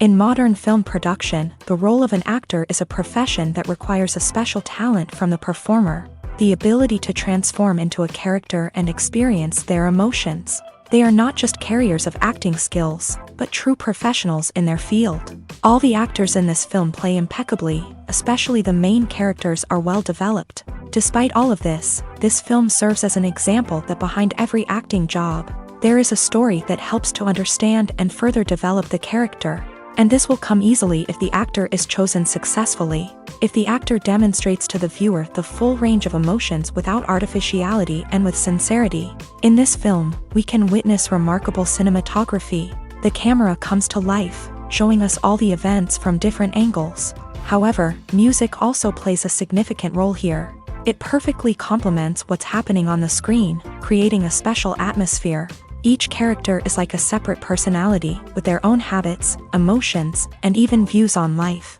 In modern film production, the role of an actor is a profession that requires a special talent from the performer, the ability to transform into a character and experience their emotions. They are not just carriers of acting skills, but true professionals in their field. All the actors in this film play impeccably, especially the main characters are well developed. Despite all of this film serves as an example that behind every acting job, there is a story that helps to understand and further develop the character. And this will come easily if the actor is chosen successfully. If the actor demonstrates to the viewer the full range of emotions without artificiality and with sincerity. In this film, we can witness remarkable cinematography. The camera comes to life, showing us all the events from different angles. However, music also plays a significant role here. It perfectly complements what's happening on the screen, creating a special atmosphere. Each character is like a separate personality, with their own habits, emotions, and even views on life.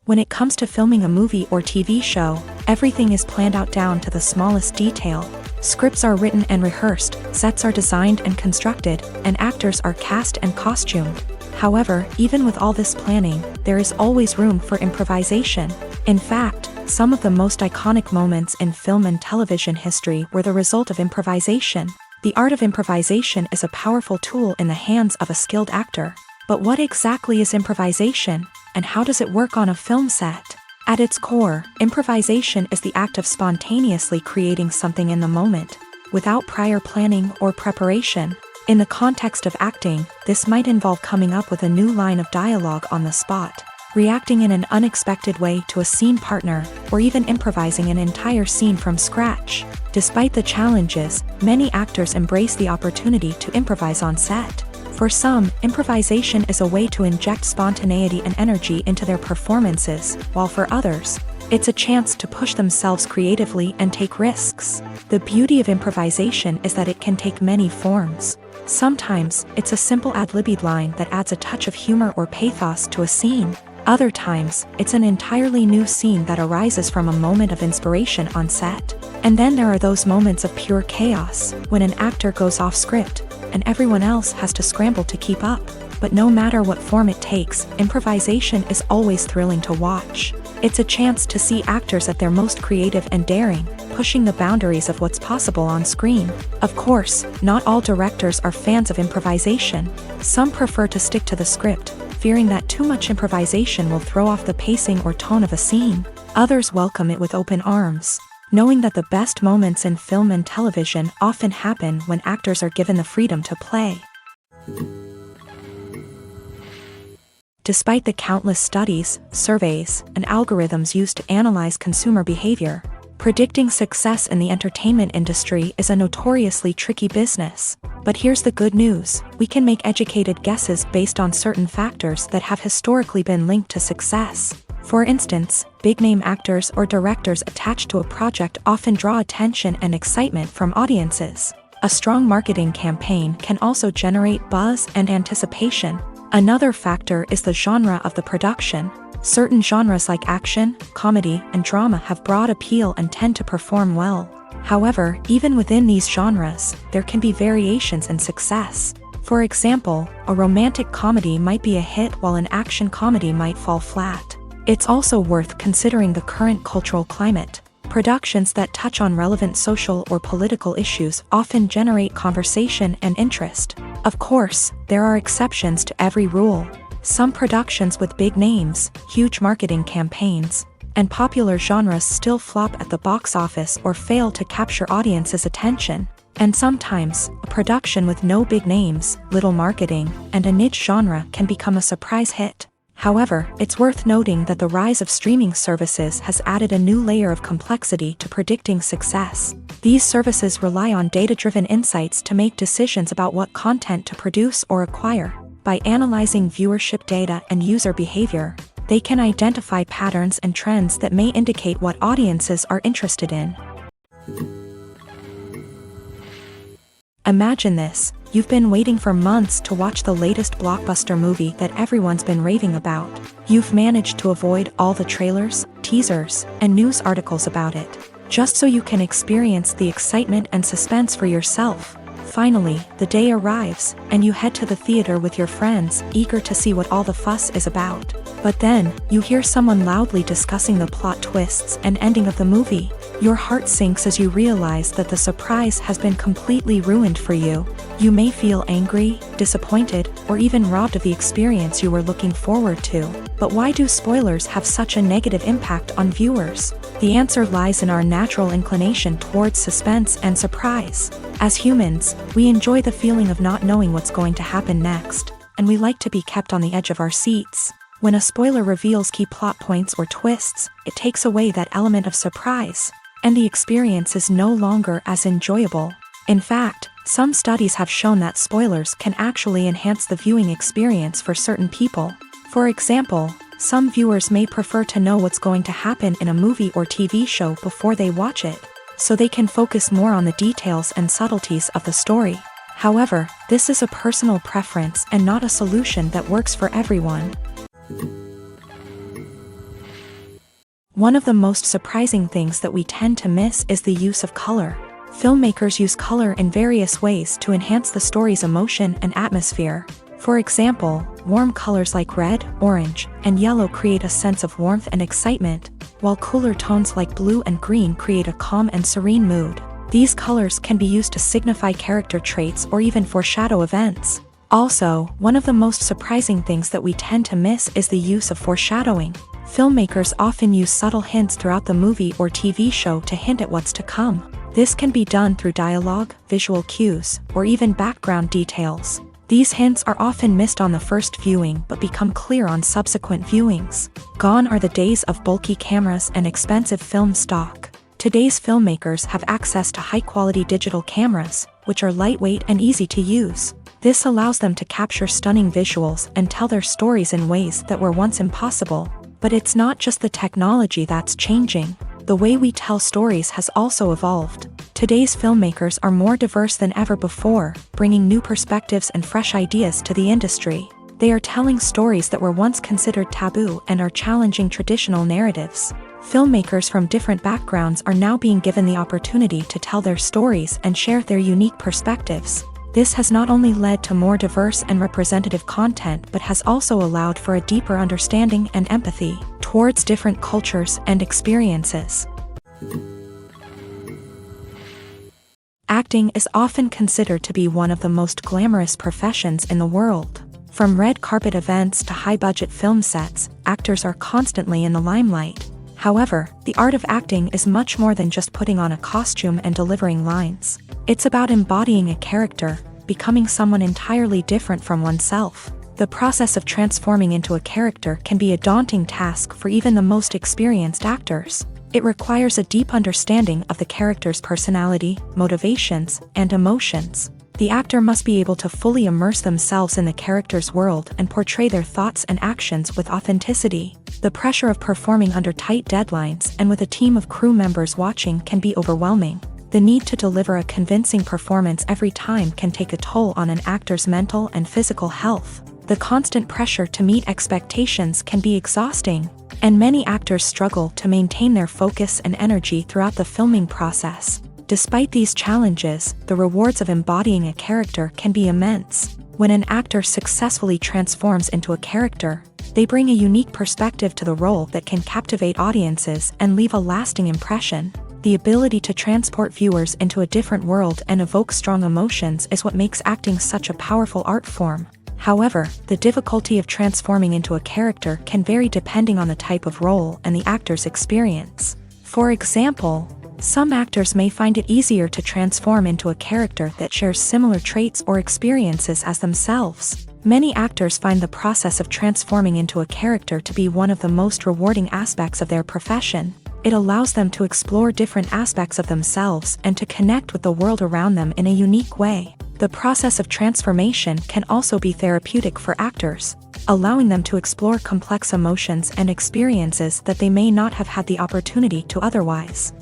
When it comes to filming a movie or TV show, everything is planned out down to the smallest detail. Scripts are written and rehearsed, sets are designed and constructed, and actors are cast and costumed. However, even with all this planning, there is always room for improvisation. In fact, some of the most iconic moments in film and television history were the result of improvisation. The art of improvisation is a powerful tool in the hands of a skilled actor. But what exactly is improvisation, and how does it work on a film set? At its core, improvisation is the act of spontaneously creating something in the moment, without prior planning or preparation. In the context of acting, this might involve coming up with a new line of dialogue on the spot, reacting in an unexpected way to a scene partner, or even improvising an entire scene from scratch. Despite the challenges, many actors embrace the opportunity to improvise on set. For some, improvisation is a way to inject spontaneity and energy into their performances, while for others, it's a chance to push themselves creatively and take risks. The beauty of improvisation is that it can take many forms. Sometimes, it's a simple ad-libbed line that adds a touch of humor or pathos to a scene. Other times, it's an entirely new scene that arises from a moment of inspiration on set. And then there are those moments of pure chaos, when an actor goes off script, and everyone else has to scramble to keep up. But no matter what form it takes, improvisation is always thrilling to watch. It's a chance to see actors at their most creative and daring, pushing the boundaries of what's possible on screen. Of course, not all directors are fans of improvisation. Some prefer to stick to the script, fearing that too much improvisation will throw off the pacing or tone of a scene. Others welcome it with open arms, knowing that the best moments in film and television often happen when actors are given the freedom to play. Despite the countless studies, surveys, and algorithms used to analyze consumer behavior, predicting success in the entertainment industry is a notoriously tricky business. But here's the good news: we can make educated guesses based on certain factors that have historically been linked to success. For instance, big-name actors or directors attached to a project often draw attention and excitement from audiences. A strong marketing campaign can also generate buzz and anticipation. Another factor is the genre of the production. Certain genres like action, comedy, and drama have broad appeal and tend to perform well. However, even within these genres, there can be variations in success. For example, a romantic comedy might be a hit while an action comedy might fall flat. It's also worth considering the current cultural climate. Productions that touch on relevant social or political issues often generate conversation and interest. Of course, there are exceptions to every rule. Some productions with big names, huge marketing campaigns, and popular genres still flop at the box office or fail to capture audiences' attention. And sometimes, a production with no big names, little marketing, and a niche genre can become a surprise hit. However, it's worth noting that the rise of streaming services has added a new layer of complexity to predicting success. These services rely on data-driven insights to make decisions about what content to produce or acquire. By analyzing viewership data and user behavior, they can identify patterns and trends that may indicate what audiences are interested in. Imagine this: you've been waiting for months to watch the latest blockbuster movie that everyone's been raving about. You've managed to avoid all the trailers, teasers, and news articles about it, just so you can experience the excitement and suspense for yourself. Finally, the day arrives, and you head to the theater with your friends, eager to see what all the fuss is about. But then, you hear someone loudly discussing the plot twists and ending of the movie. Your heart sinks as you realize that the surprise has been completely ruined for you. You may feel angry, disappointed, or even robbed of the experience you were looking forward to. But why do spoilers have such a negative impact on viewers? The answer lies in our natural inclination towards suspense and surprise. As humans, we enjoy the feeling of not knowing what's going to happen next, and we like to be kept on the edge of our seats. When a spoiler reveals key plot points or twists, it takes away that element of surprise, and the experience is no longer as enjoyable. In fact, some studies have shown that spoilers can actually enhance the viewing experience for certain people. For example, some viewers may prefer to know what's going to happen in a movie or TV show before they watch it, so they can focus more on the details and subtleties of the story. However, this is a personal preference and not a solution that works for everyone. One of the most surprising things that we tend to miss is the use of color. Filmmakers use color in various ways to enhance the story's emotion and atmosphere. For example, warm colors like red, orange, and yellow create a sense of warmth and excitement, while cooler tones like blue and green create a calm and serene mood. These colors can be used to signify character traits or even foreshadow events. Also, one of the most surprising things that we tend to miss is the use of foreshadowing. Filmmakers often use subtle hints throughout the movie or TV show to hint at what's to come. This can be done through dialogue, visual cues, or even background details. These hints are often missed on the first viewing but become clear on subsequent viewings. Gone are the days of bulky cameras and expensive film stock. Today's filmmakers have access to high-quality digital cameras, which are lightweight and easy to use. This allows them to capture stunning visuals and tell their stories in ways that were once impossible. But it's not just the technology that's changing. The way we tell stories has also evolved. Today's filmmakers are more diverse than ever before, bringing new perspectives and fresh ideas to the industry. They are telling stories that were once considered taboo and are challenging traditional narratives. Filmmakers from different backgrounds are now being given the opportunity to tell their stories and share their unique perspectives. This has not only led to more diverse and representative content but has also allowed for a deeper understanding and empathy towards different cultures and experiences. Acting is often considered to be one of the most glamorous professions in the world. From red carpet events to high-budget film sets, actors are constantly in the limelight. However, the art of acting is much more than just putting on a costume and delivering lines. It's about embodying a character, becoming someone entirely different from oneself. The process of transforming into a character can be a daunting task for even the most experienced actors. It requires a deep understanding of the character's personality, motivations, and emotions. The actor must be able to fully immerse themselves in the character's world and portray their thoughts and actions with authenticity. The pressure of performing under tight deadlines and with a team of crew members watching can be overwhelming. The need to deliver a convincing performance every time can take a toll on an actor's mental and physical health. The constant pressure to meet expectations can be exhausting, and many actors struggle to maintain their focus and energy throughout the filming process. Despite these challenges, the rewards of embodying a character can be immense. When an actor successfully transforms into a character, they bring a unique perspective to the role that can captivate audiences and leave a lasting impression. The ability to transport viewers into a different world and evoke strong emotions is what makes acting such a powerful art form. However, the difficulty of transforming into a character can vary depending on the type of role and the actor's experience. For example, some actors may find it easier to transform into a character that shares similar traits or experiences as themselves. Many actors find the process of transforming into a character to be one of the most rewarding aspects of their profession. It allows them to explore different aspects of themselves and to connect with the world around them in a unique way. The process of transformation can also be therapeutic for actors, allowing them to explore complex emotions and experiences that they may not have had the opportunity to otherwise.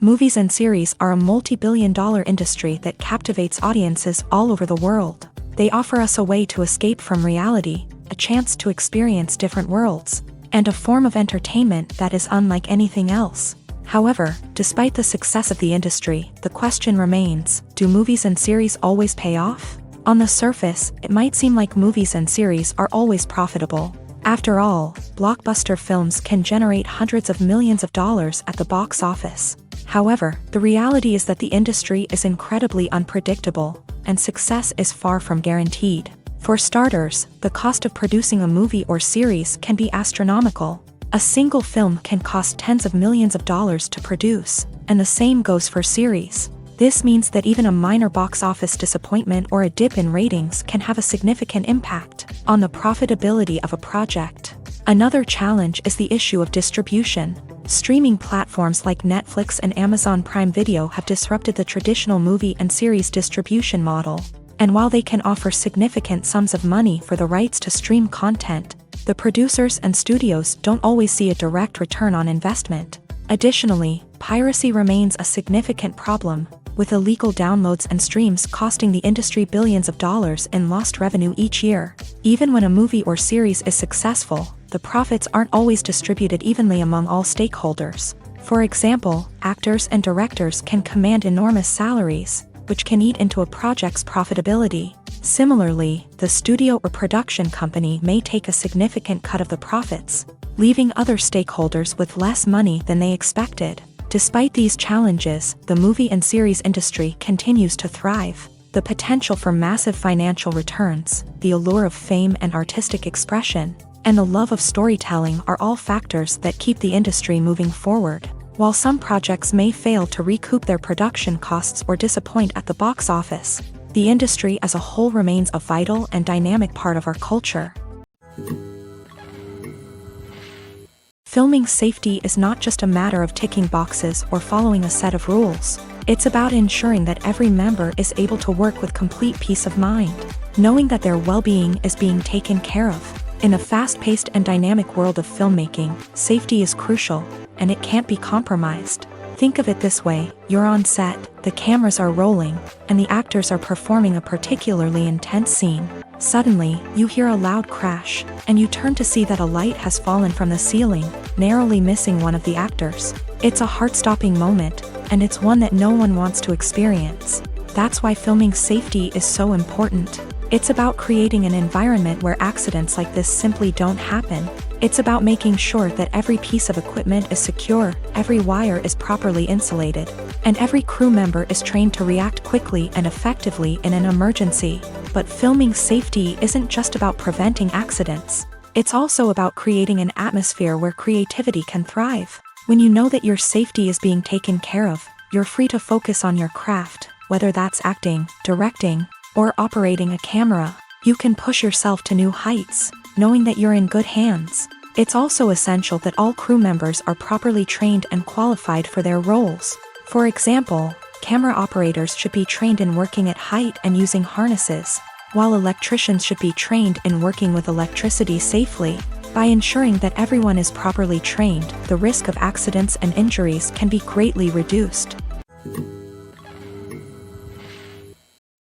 Movies and series are a multi-billion-dollar industry that captivates audiences all over the world. They offer us a way to escape from reality, a chance to experience different worlds, and a form of entertainment that is unlike anything else. However, despite the success of the industry, the question remains, do movies and series always pay off? On the surface, it might seem like movies and series are always profitable. After all, blockbuster films can generate hundreds of millions of dollars at the box office. However, the reality is that the industry is incredibly unpredictable, and success is far from guaranteed. For starters, the cost of producing a movie or series can be astronomical. A single film can cost tens of millions of dollars to produce, and the same goes for series. This means that even a minor box office disappointment or a dip in ratings can have a significant impact on the profitability of a project. Another challenge is the issue of distribution. Streaming platforms like Netflix and Amazon Prime Video have disrupted the traditional movie and series distribution model. And while they can offer significant sums of money for the rights to stream content, the producers and studios don't always see a direct return on investment. Additionally, piracy remains a significant problem, with illegal downloads and streams costing the industry billions of dollars in lost revenue each year. Even when a movie or series is successful, the profits aren't always distributed evenly among all stakeholders. For example, actors and directors can command enormous salaries, which can eat into a project's profitability. Similarly, the studio or production company may take a significant cut of the profits, leaving other stakeholders with less money than they expected. Despite these challenges, the movie and series industry continues to thrive. The potential for massive financial returns, the allure of fame and artistic expression, and the love of storytelling are all factors that keep the industry moving forward. While some projects may fail to recoup their production costs or disappoint at the box office, the industry as a whole remains a vital and dynamic part of our culture. Filming safety is not just a matter of ticking boxes or following a set of rules. It's about ensuring that every member is able to work with complete peace of mind, knowing that their well-being is being taken care of. In a fast-paced and dynamic world of filmmaking, safety is crucial, and it can't be compromised. Think of it this way: you're on set, the cameras are rolling, and the actors are performing a particularly intense scene. Suddenly, you hear a loud crash, and you turn to see that a light has fallen from the ceiling, narrowly missing one of the actors. It's a heart-stopping moment, and it's one that no one wants to experience. That's why filming safety is so important. It's about creating an environment where accidents like this simply don't happen. It's about making sure that every piece of equipment is secure, every wire is properly insulated, and every crew member is trained to react quickly and effectively in an emergency. But filming safety isn't just about preventing accidents. It's also about creating an atmosphere where creativity can thrive. When you know that your safety is being taken care of, you're free to focus on your craft, whether that's acting, directing, or operating a camera. You can push yourself to new heights, knowing that you're in good hands. It's also essential that all crew members are properly trained and qualified for their roles. For example, camera operators should be trained in working at height and using harnesses, while electricians should be trained in working with electricity safely. By ensuring that everyone is properly trained, the risk of accidents and injuries can be greatly reduced.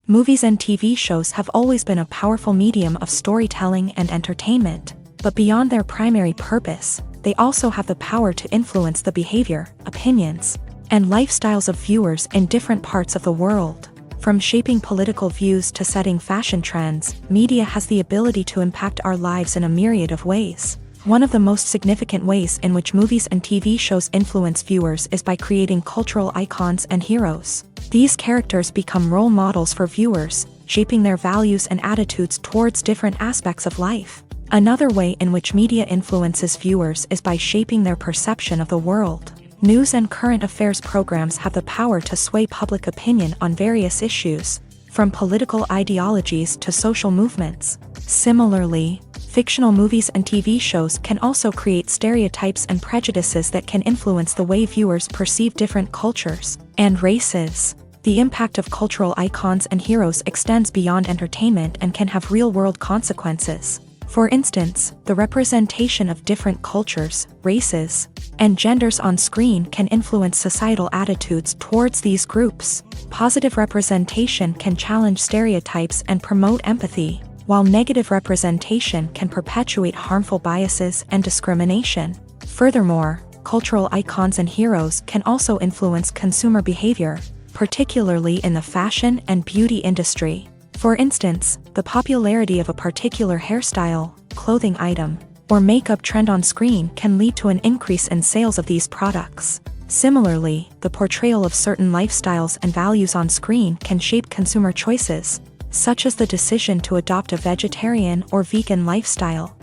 Movies and TV shows have always been a powerful medium of storytelling and entertainment, but beyond their primary purpose, they also have the power to influence the behavior, opinions, and lifestyles of viewers in different parts of the world. From shaping political views to setting fashion trends, media has the ability to impact our lives in a myriad of ways. One of the most significant ways in which movies and TV shows influence viewers is by creating cultural icons and heroes. These characters become role models for viewers, shaping their values and attitudes towards different aspects of life. Another way in which media influences viewers is by shaping their perception of the world. News and current affairs programs have the power to sway public opinion on various issues, from political ideologies to social movements. Similarly, fictional movies and TV shows can also create stereotypes and prejudices that can influence the way viewers perceive different cultures and races. The impact of cultural icons and heroes extends beyond entertainment and can have real-world consequences. For instance, the representation of different cultures, races, and genders on screen can influence societal attitudes towards these groups. Positive representation can challenge stereotypes and promote empathy, while negative representation can perpetuate harmful biases and discrimination. Furthermore, cultural icons and heroes can also influence consumer behavior, particularly in the fashion and beauty industry. For instance, the popularity of a particular hairstyle, clothing item, or makeup trend on screen can lead to an increase in sales of these products. Similarly, the portrayal of certain lifestyles and values on screen can shape consumer choices, such as the decision to adopt a vegetarian or vegan lifestyle.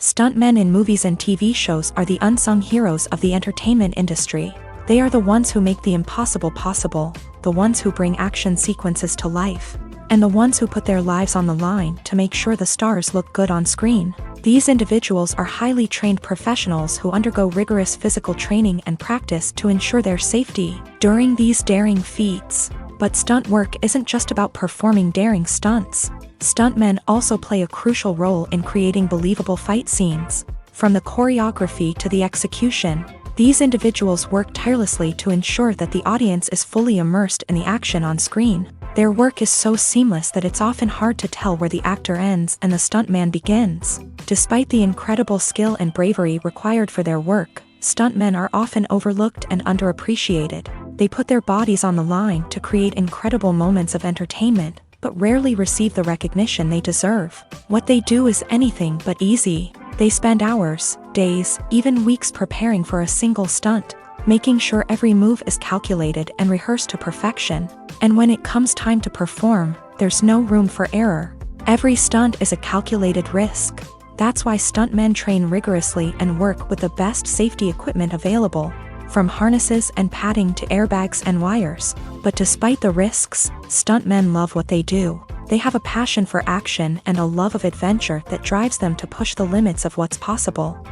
Stuntmen in movies and TV shows are the unsung heroes of the entertainment industry. They are the ones who make the impossible possible, the ones who bring action sequences to life, and the ones who put their lives on the line to make sure the stars look good on screen. These individuals are highly trained professionals who undergo rigorous physical training and practice to ensure their safety during these daring feats. But stunt work isn't just about performing daring stunts. Stuntmen also play a crucial role in creating believable fight scenes. From the choreography to the execution, these individuals work tirelessly to ensure that the audience is fully immersed in the action on screen. Their work is so seamless that it's often hard to tell where the actor ends and the stuntman begins. Despite the incredible skill and bravery required for their work, stuntmen are often overlooked and underappreciated. They put their bodies on the line to create incredible moments of entertainment, but rarely receive the recognition they deserve. What they do is anything but easy. They spend hours, days, even weeks preparing for a single stunt, making sure every move is calculated and rehearsed to perfection. And when it comes time to perform, there's no room for error. Every stunt is a calculated risk. That's why stuntmen train rigorously and work with the best safety equipment available, from harnesses and padding to airbags and wires. But despite the risks, stuntmen love what they do. They have a passion for action and a love of adventure that drives them to push the limits of what's possible.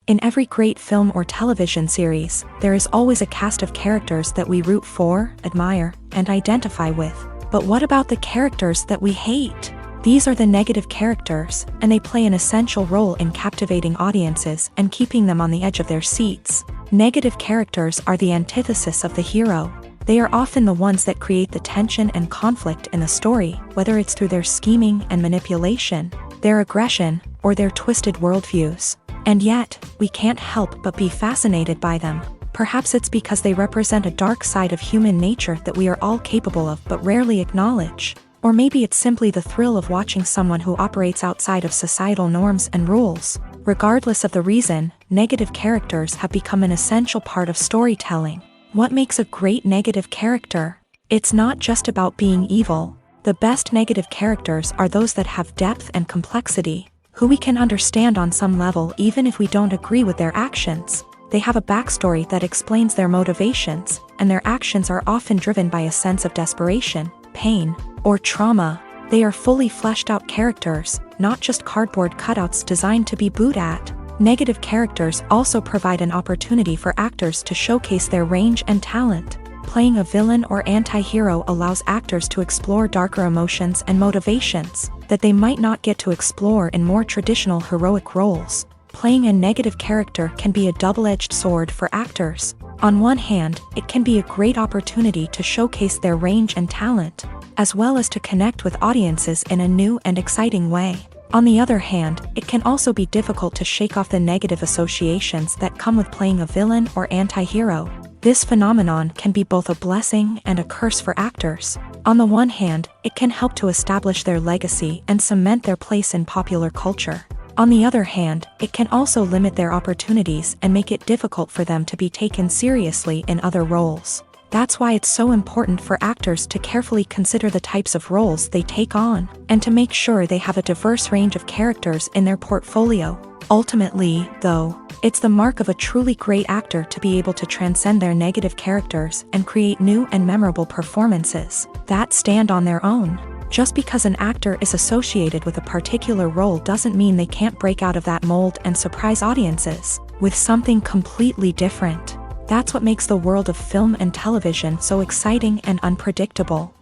In every great film or television series, there is always a cast of characters that we root for, admire, and identify with. But what about the characters that we hate? These are the negative characters, and they play an essential role in captivating audiences and keeping them on the edge of their seats. Negative characters are the antithesis of the hero. They are often the ones that create the tension and conflict in the story, whether it's through their scheming and manipulation, their aggression, or their twisted worldviews. And yet, we can't help but be fascinated by them. Perhaps it's because they represent a dark side of human nature that we are all capable of but rarely acknowledge. Or maybe it's simply the thrill of watching someone who operates outside of societal norms and rules. Regardless of the reason, negative characters have become an essential part of storytelling. What makes a great negative character? It's not just about being evil. The best negative characters are those that have depth and complexity, who we can understand on some level even if we don't agree with their actions. They have a backstory that explains their motivations, and their actions are often driven by a sense of desperation, pain, or trauma. They are fully fleshed out characters, not just cardboard cutouts designed to be booed at. Negative characters also provide an opportunity for actors to showcase their range and talent. Playing a villain or anti-hero allows actors to explore darker emotions and motivations that they might not get to explore in more traditional heroic roles. Playing a negative character can be a double-edged sword for actors. On one hand, it can be a great opportunity to showcase their range and talent, as well as to connect with audiences in a new and exciting way. On the other hand, it can also be difficult to shake off the negative associations that come with playing a villain or anti-hero. This phenomenon can be both a blessing and a curse for actors. On the one hand, it can help to establish their legacy and cement their place in popular culture. On the other hand, it can also limit their opportunities and make it difficult for them to be taken seriously in other roles. That's why it's so important for actors to carefully consider the types of roles they take on, and to make sure they have a diverse range of characters in their portfolio. Ultimately, though, it's the mark of a truly great actor to be able to transcend their negative characters and create new and memorable performances that stand on their own. Just because an actor is associated with a particular role doesn't mean they can't break out of that mold and surprise audiences with something completely different. That's what makes the world of film and television so exciting and unpredictable.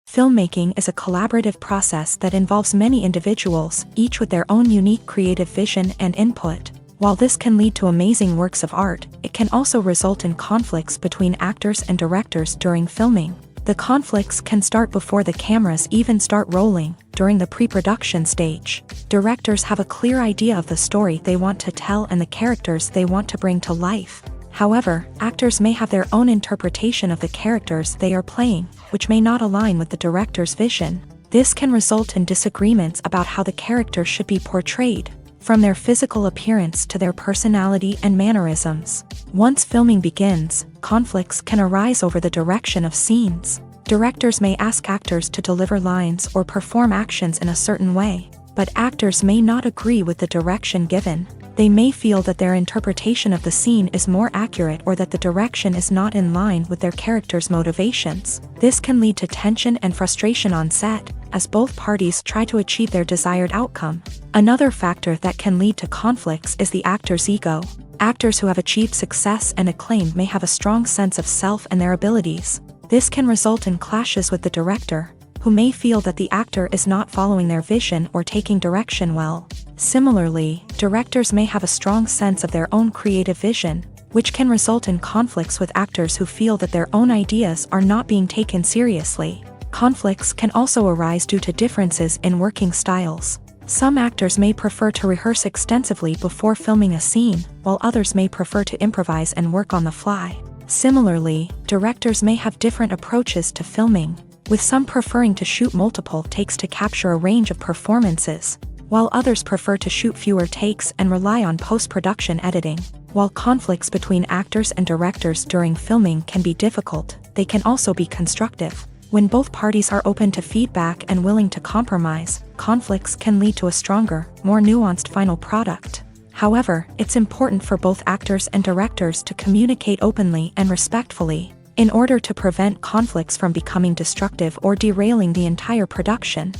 Filmmaking is a collaborative process that involves many individuals, each with their own unique creative vision and input. While this can lead to amazing works of art, it can also result in conflicts between actors and directors during filming. The conflicts can start before the cameras even start rolling, during the pre-production stage. Directors have a clear idea of the story they want to tell and the characters they want to bring to life. However, actors may have their own interpretation of the characters they are playing, which may not align with the director's vision. This can result in disagreements about how the character should be portrayed, from their physical appearance to their personality and mannerisms. Once filming begins, conflicts can arise over the direction of scenes. Directors may ask actors to deliver lines or perform actions in a certain way, but actors may not agree with the direction given. They may feel that their interpretation of the scene is more accurate or that the direction is not in line with their character's motivations. This can lead to tension and frustration on set, as both parties try to achieve their desired outcome. Another factor that can lead to conflicts is the actor's ego. Actors who have achieved success and acclaim may have a strong sense of self and their abilities. This can result in clashes with the director, who may feel that the actor is not following their vision or taking direction well. Similarly, directors may have a strong sense of their own creative vision, which can result in conflicts with actors who feel that their own ideas are not being taken seriously. Conflicts can also arise due to differences in working styles. Some actors may prefer to rehearse extensively before filming a scene, while others may prefer to improvise and work on the fly. Similarly, directors may have different approaches to filming, with some preferring to shoot multiple takes to capture a range of performances, while others prefer to shoot fewer takes and rely on post-production editing. While conflicts between actors and directors during filming can be difficult, they can also be constructive. When both parties are open to feedback and willing to compromise, conflicts can lead to a stronger, more nuanced final product. However, it's important for both actors and directors to communicate openly and respectfully, in order to prevent conflicts from becoming destructive or derailing the entire production.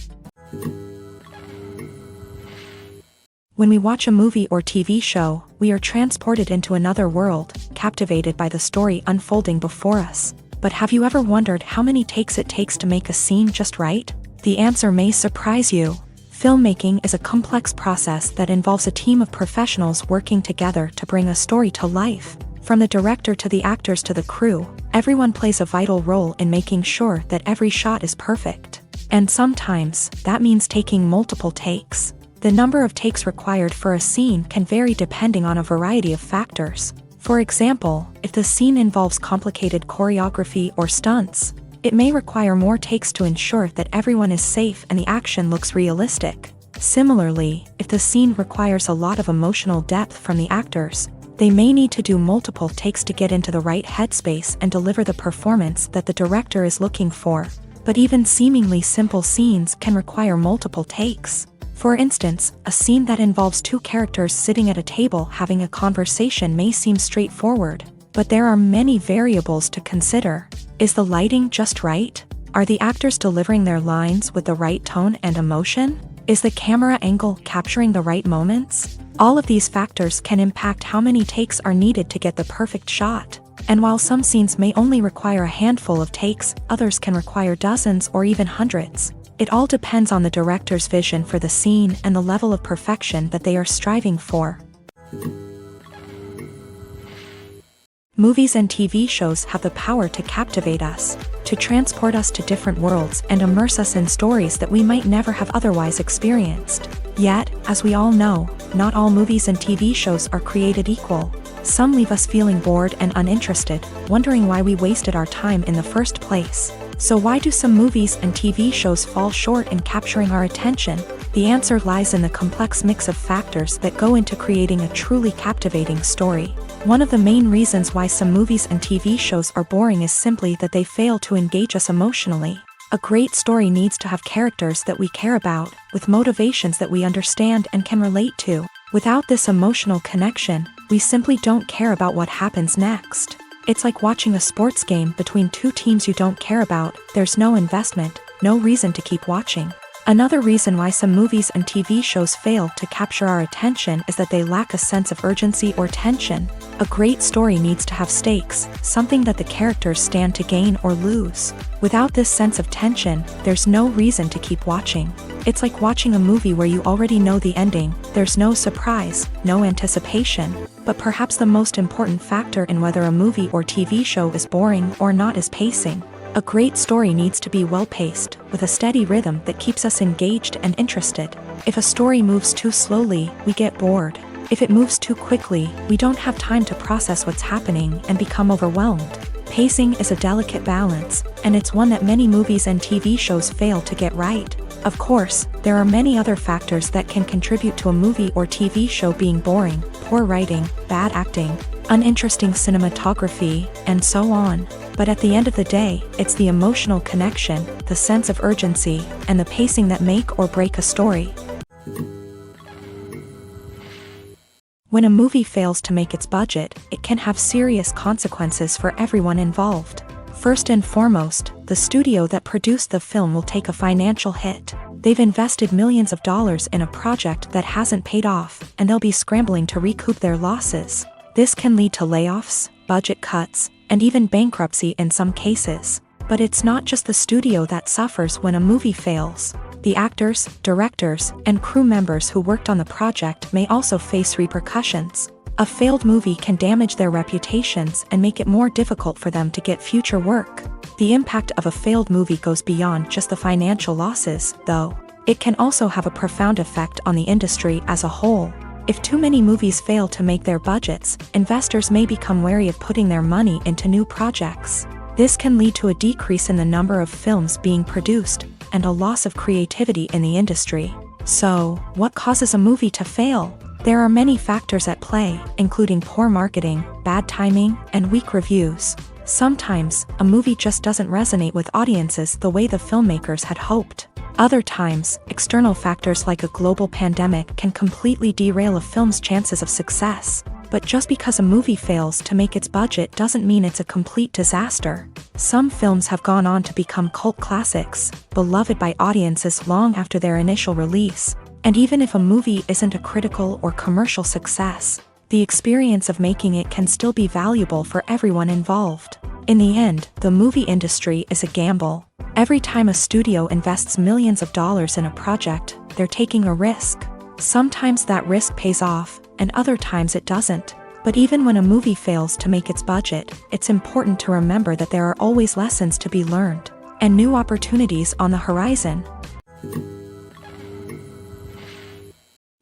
When we watch a movie or TV show, we are transported into another world, captivated by the story unfolding before us. But have you ever wondered how many takes it takes to make a scene just right? The answer may surprise you. Filmmaking is a complex process that involves a team of professionals working together to bring a story to life. From the director to the actors to the crew, everyone plays a vital role in making sure that every shot is perfect. And sometimes, that means taking multiple takes. The number of takes required for a scene can vary depending on a variety of factors. For example, if the scene involves complicated choreography or stunts, it may require more takes to ensure that everyone is safe and the action looks realistic. Similarly, if the scene requires a lot of emotional depth from the actors, they may need to do multiple takes to get into the right headspace and deliver the performance that the director is looking for. But even seemingly simple scenes can require multiple takes. For instance, a scene that involves two characters sitting at a table having a conversation may seem straightforward, but there are many variables to consider. Is the lighting just right? Are the actors delivering their lines with the right tone and emotion? Is the camera angle capturing the right moments? All of these factors can impact how many takes are needed to get the perfect shot. And while some scenes may only require a handful of takes, others can require dozens or even hundreds. It all depends on the director's vision for the scene and the level of perfection that they are striving for. Movies and TV shows have the power to captivate us, to transport us to different worlds and immerse us in stories that we might never have otherwise experienced. Yet, as we all know, not all movies and TV shows are created equal. Some leave us feeling bored and uninterested, wondering why we wasted our time in the first place. So why do some movies and TV shows fall short in capturing our attention? The answer lies in the complex mix of factors that go into creating a truly captivating story. One of the main reasons why some movies and TV shows are boring is simply that they fail to engage us emotionally. A great story needs to have characters that we care about, with motivations that we understand and can relate to. Without this emotional connection, we simply don't care about what happens next. It's like watching a sports game between two teams you don't care about. There's no investment, no reason to keep watching. Another reason why some movies and TV shows fail to capture our attention is that they lack a sense of urgency or tension. A great story needs to have stakes, something that the characters stand to gain or lose. Without this sense of tension, there's no reason to keep watching. It's like watching a movie where you already know the ending. There's no surprise, no anticipation. But perhaps the most important factor in whether a movie or TV show is boring or not is pacing. A great story needs to be well-paced, with a steady rhythm that keeps us engaged and interested. If a story moves too slowly, we get bored. If it moves too quickly, we don't have time to process what's happening and become overwhelmed. Pacing is a delicate balance, and it's one that many movies and TV shows fail to get right. Of course, there are many other factors that can contribute to a movie or TV show being boring: poor writing, bad acting, uninteresting cinematography, and so on. But at the end of the day, it's the emotional connection, the sense of urgency, and the pacing that make or break a story. When a movie fails to make its budget, it can have serious consequences for everyone involved. First and foremost, the studio that produced the film will take a financial hit. They've invested millions of dollars in a project that hasn't paid off, and they'll be scrambling to recoup their losses. This can lead to layoffs, budget cuts, and even bankruptcy in some cases. But it's not just the studio that suffers when a movie fails. The actors, directors, and crew members who worked on the project may also face repercussions. A failed movie can damage their reputations and make it more difficult for them to get future work. The impact of a failed movie goes beyond just the financial losses, though. It can also have a profound effect on the industry as a whole. If too many movies fail to make their budgets, investors may become wary of putting their money into new projects. This can lead to a decrease in the number of films being produced, and a loss of creativity in the industry. So, what causes a movie to fail? There are many factors at play, including poor marketing, bad timing, and weak reviews. Sometimes, a movie just doesn't resonate with audiences the way the filmmakers had hoped. Other times, external factors like a global pandemic can completely derail a film's chances of success. But just because a movie fails to make its budget doesn't mean it's a complete disaster. Some films have gone on to become cult classics, beloved by audiences long after their initial release. And even if a movie isn't a critical or commercial success, the experience of making it can still be valuable for everyone involved. In the end, the movie industry is a gamble. Every time a studio invests millions of dollars in a project, they're taking a risk. Sometimes that risk pays off, and other times it doesn't. But even when a movie fails to make its budget, it's important to remember that there are always lessons to be learned, and new opportunities on the horizon.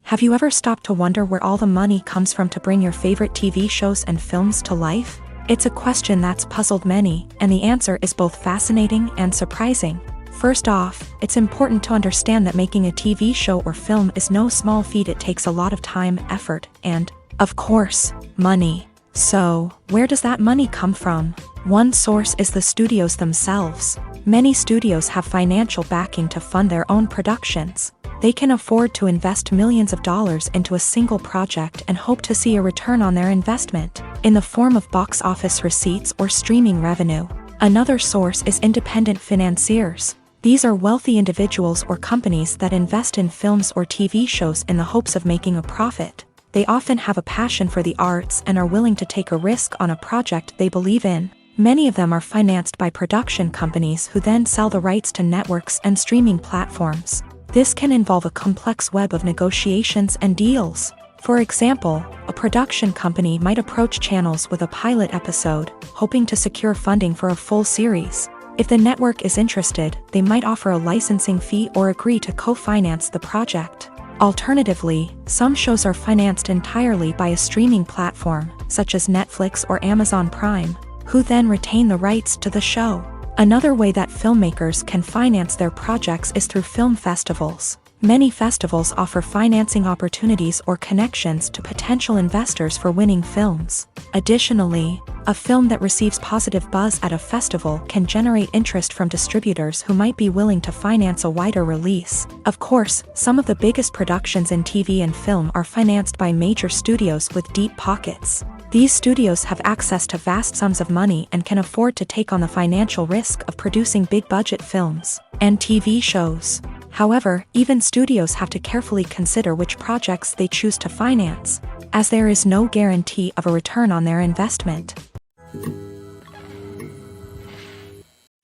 Have you ever stopped to wonder where all the money comes from to bring your favorite TV shows and films to life? It's a question that's puzzled many, and the answer is both fascinating and surprising. First off, it's important to understand that making a TV show or film is no small feat. It takes a lot of time, effort, and, of course, money. So, where does that money come from? One source is the studios themselves. Many studios have financial backing to fund their own productions. They can afford to invest millions of dollars into a single project and hope to see a return on their investment, in the form of box office receipts or streaming revenue. Another source is independent financiers. These are wealthy individuals or companies that invest in films or TV shows in the hopes of making a profit. They often have a passion for the arts and are willing to take a risk on a project they believe in. Many of them are financed by production companies who then sell the rights to networks and streaming platforms. This can involve a complex web of negotiations and deals. For example, a production company might approach channels with a pilot episode, hoping to secure funding for a full series. If the network is interested, they might offer a licensing fee or agree to co-finance the project. Alternatively, some shows are financed entirely by a streaming platform, such as Netflix or Amazon Prime, who then retain the rights to the show. Another way that filmmakers can finance their projects is through film festivals. Many festivals offer financing opportunities or connections to potential investors for winning films. Additionally, a film that receives positive buzz at a festival can generate interest from distributors who might be willing to finance a wider release. Of course, some of the biggest productions in TV and film are financed by major studios with deep pockets. These studios have access to vast sums of money and can afford to take on the financial risk of producing big-budget films and TV shows. However, even studios have to carefully consider which projects they choose to finance, as there is no guarantee of a return on their investment.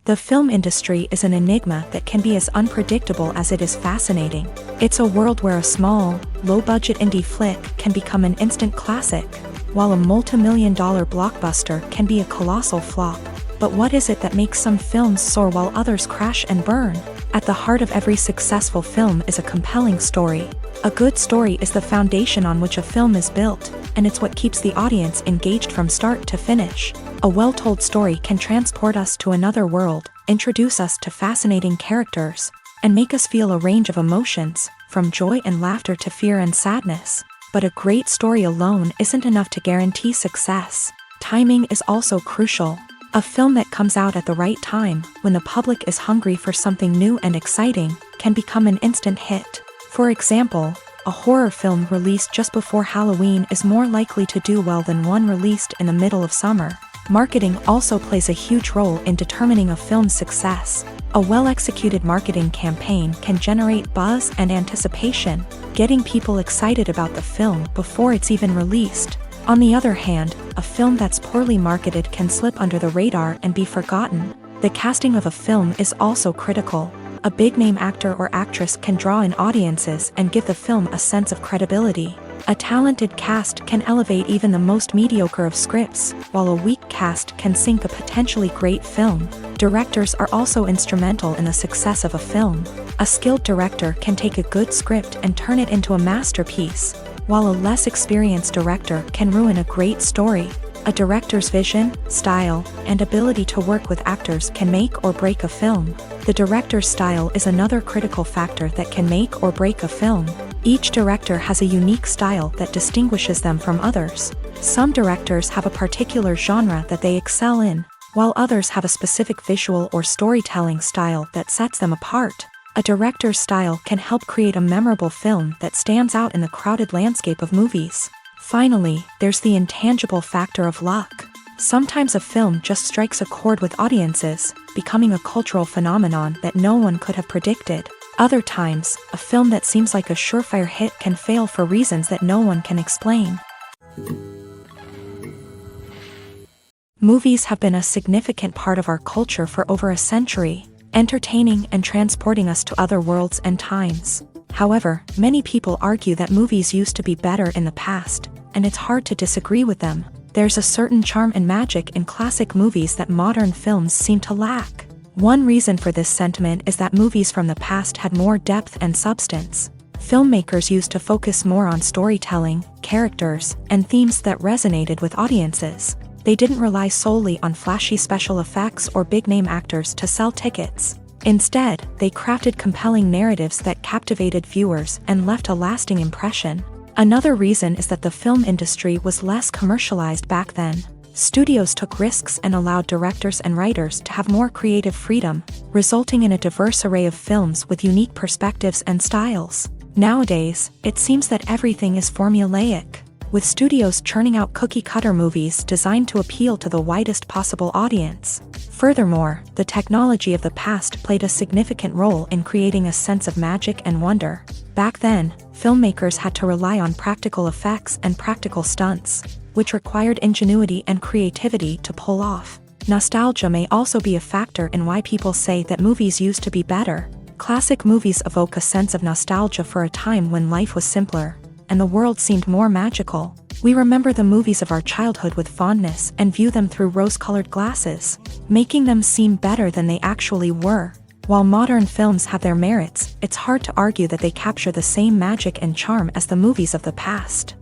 The film industry is an enigma that can be as unpredictable as it is fascinating. It's a world where a small, low-budget indie flick can become an instant classic, while a multi-million-dollar blockbuster can be a colossal flop. But what is it that makes some films soar while others crash and burn? At the heart of every successful film is a compelling story. A good story is the foundation on which a film is built, and it's what keeps the audience engaged from start to finish. A well-told story can transport us to another world, introduce us to fascinating characters, and make us feel a range of emotions, from joy and laughter to fear and sadness. But a great story alone isn't enough to guarantee success. Timing is also crucial. A film that comes out at the right time, when the public is hungry for something new and exciting, can become an instant hit. For example, a horror film released just before Halloween is more likely to do well than one released in the middle of summer. Marketing also plays a huge role in determining a film's success. A well-executed marketing campaign can generate buzz and anticipation, getting people excited about the film before it's even released. On the other hand, a film that's poorly marketed can slip under the radar and be forgotten. The casting of a film is also critical. A big-name actor or actress can draw in audiences and give the film a sense of credibility. A talented cast can elevate even the most mediocre of scripts, while a weak cast can sink a potentially great film. Directors are also instrumental in the success of a film. A skilled director can take a good script and turn it into a masterpiece, while a less experienced director can ruin a great story. A director's vision, style, and ability to work with actors can make or break a film. The director's style is another critical factor that can make or break a film. Each director has a unique style that distinguishes them from others. Some directors have a particular genre that they excel in, while others have a specific visual or storytelling style that sets them apart. A director's style can help create a memorable film that stands out in the crowded landscape of movies. Finally, there's the intangible factor of luck. Sometimes a film just strikes a chord with audiences, becoming a cultural phenomenon that no one could have predicted. Other times, a film that seems like a surefire hit can fail for reasons that no one can explain. Movies have been a significant part of our culture for over a century, entertaining and transporting us to other worlds and times. However, many people argue that movies used to be better in the past, and it's hard to disagree with them. There's a certain charm and magic in classic movies that modern films seem to lack. One reason for this sentiment is that movies from the past had more depth and substance. Filmmakers used to focus more on storytelling, characters, and themes that resonated with audiences. They didn't rely solely on flashy special effects or big-name actors to sell tickets. Instead, they crafted compelling narratives that captivated viewers and left a lasting impression. Another reason is that the film industry was less commercialized back then. Studios took risks and allowed directors and writers to have more creative freedom, resulting in a diverse array of films with unique perspectives and styles. Nowadays, it seems that everything is formulaic, with studios churning out cookie-cutter movies designed to appeal to the widest possible audience. Furthermore, the technology of the past played a significant role in creating a sense of magic and wonder. Back then, filmmakers had to rely on practical effects and practical stunts, which required ingenuity and creativity to pull off. Nostalgia may also be a factor in why people say that movies used to be better. Classic movies evoke a sense of nostalgia for a time when life was simpler, and the world seemed more magical. We remember the movies of our childhood with fondness and view them through rose-colored glasses, making them seem better than they actually were. While modern films have their merits, it's hard to argue that they capture the same magic and charm as the movies of the past.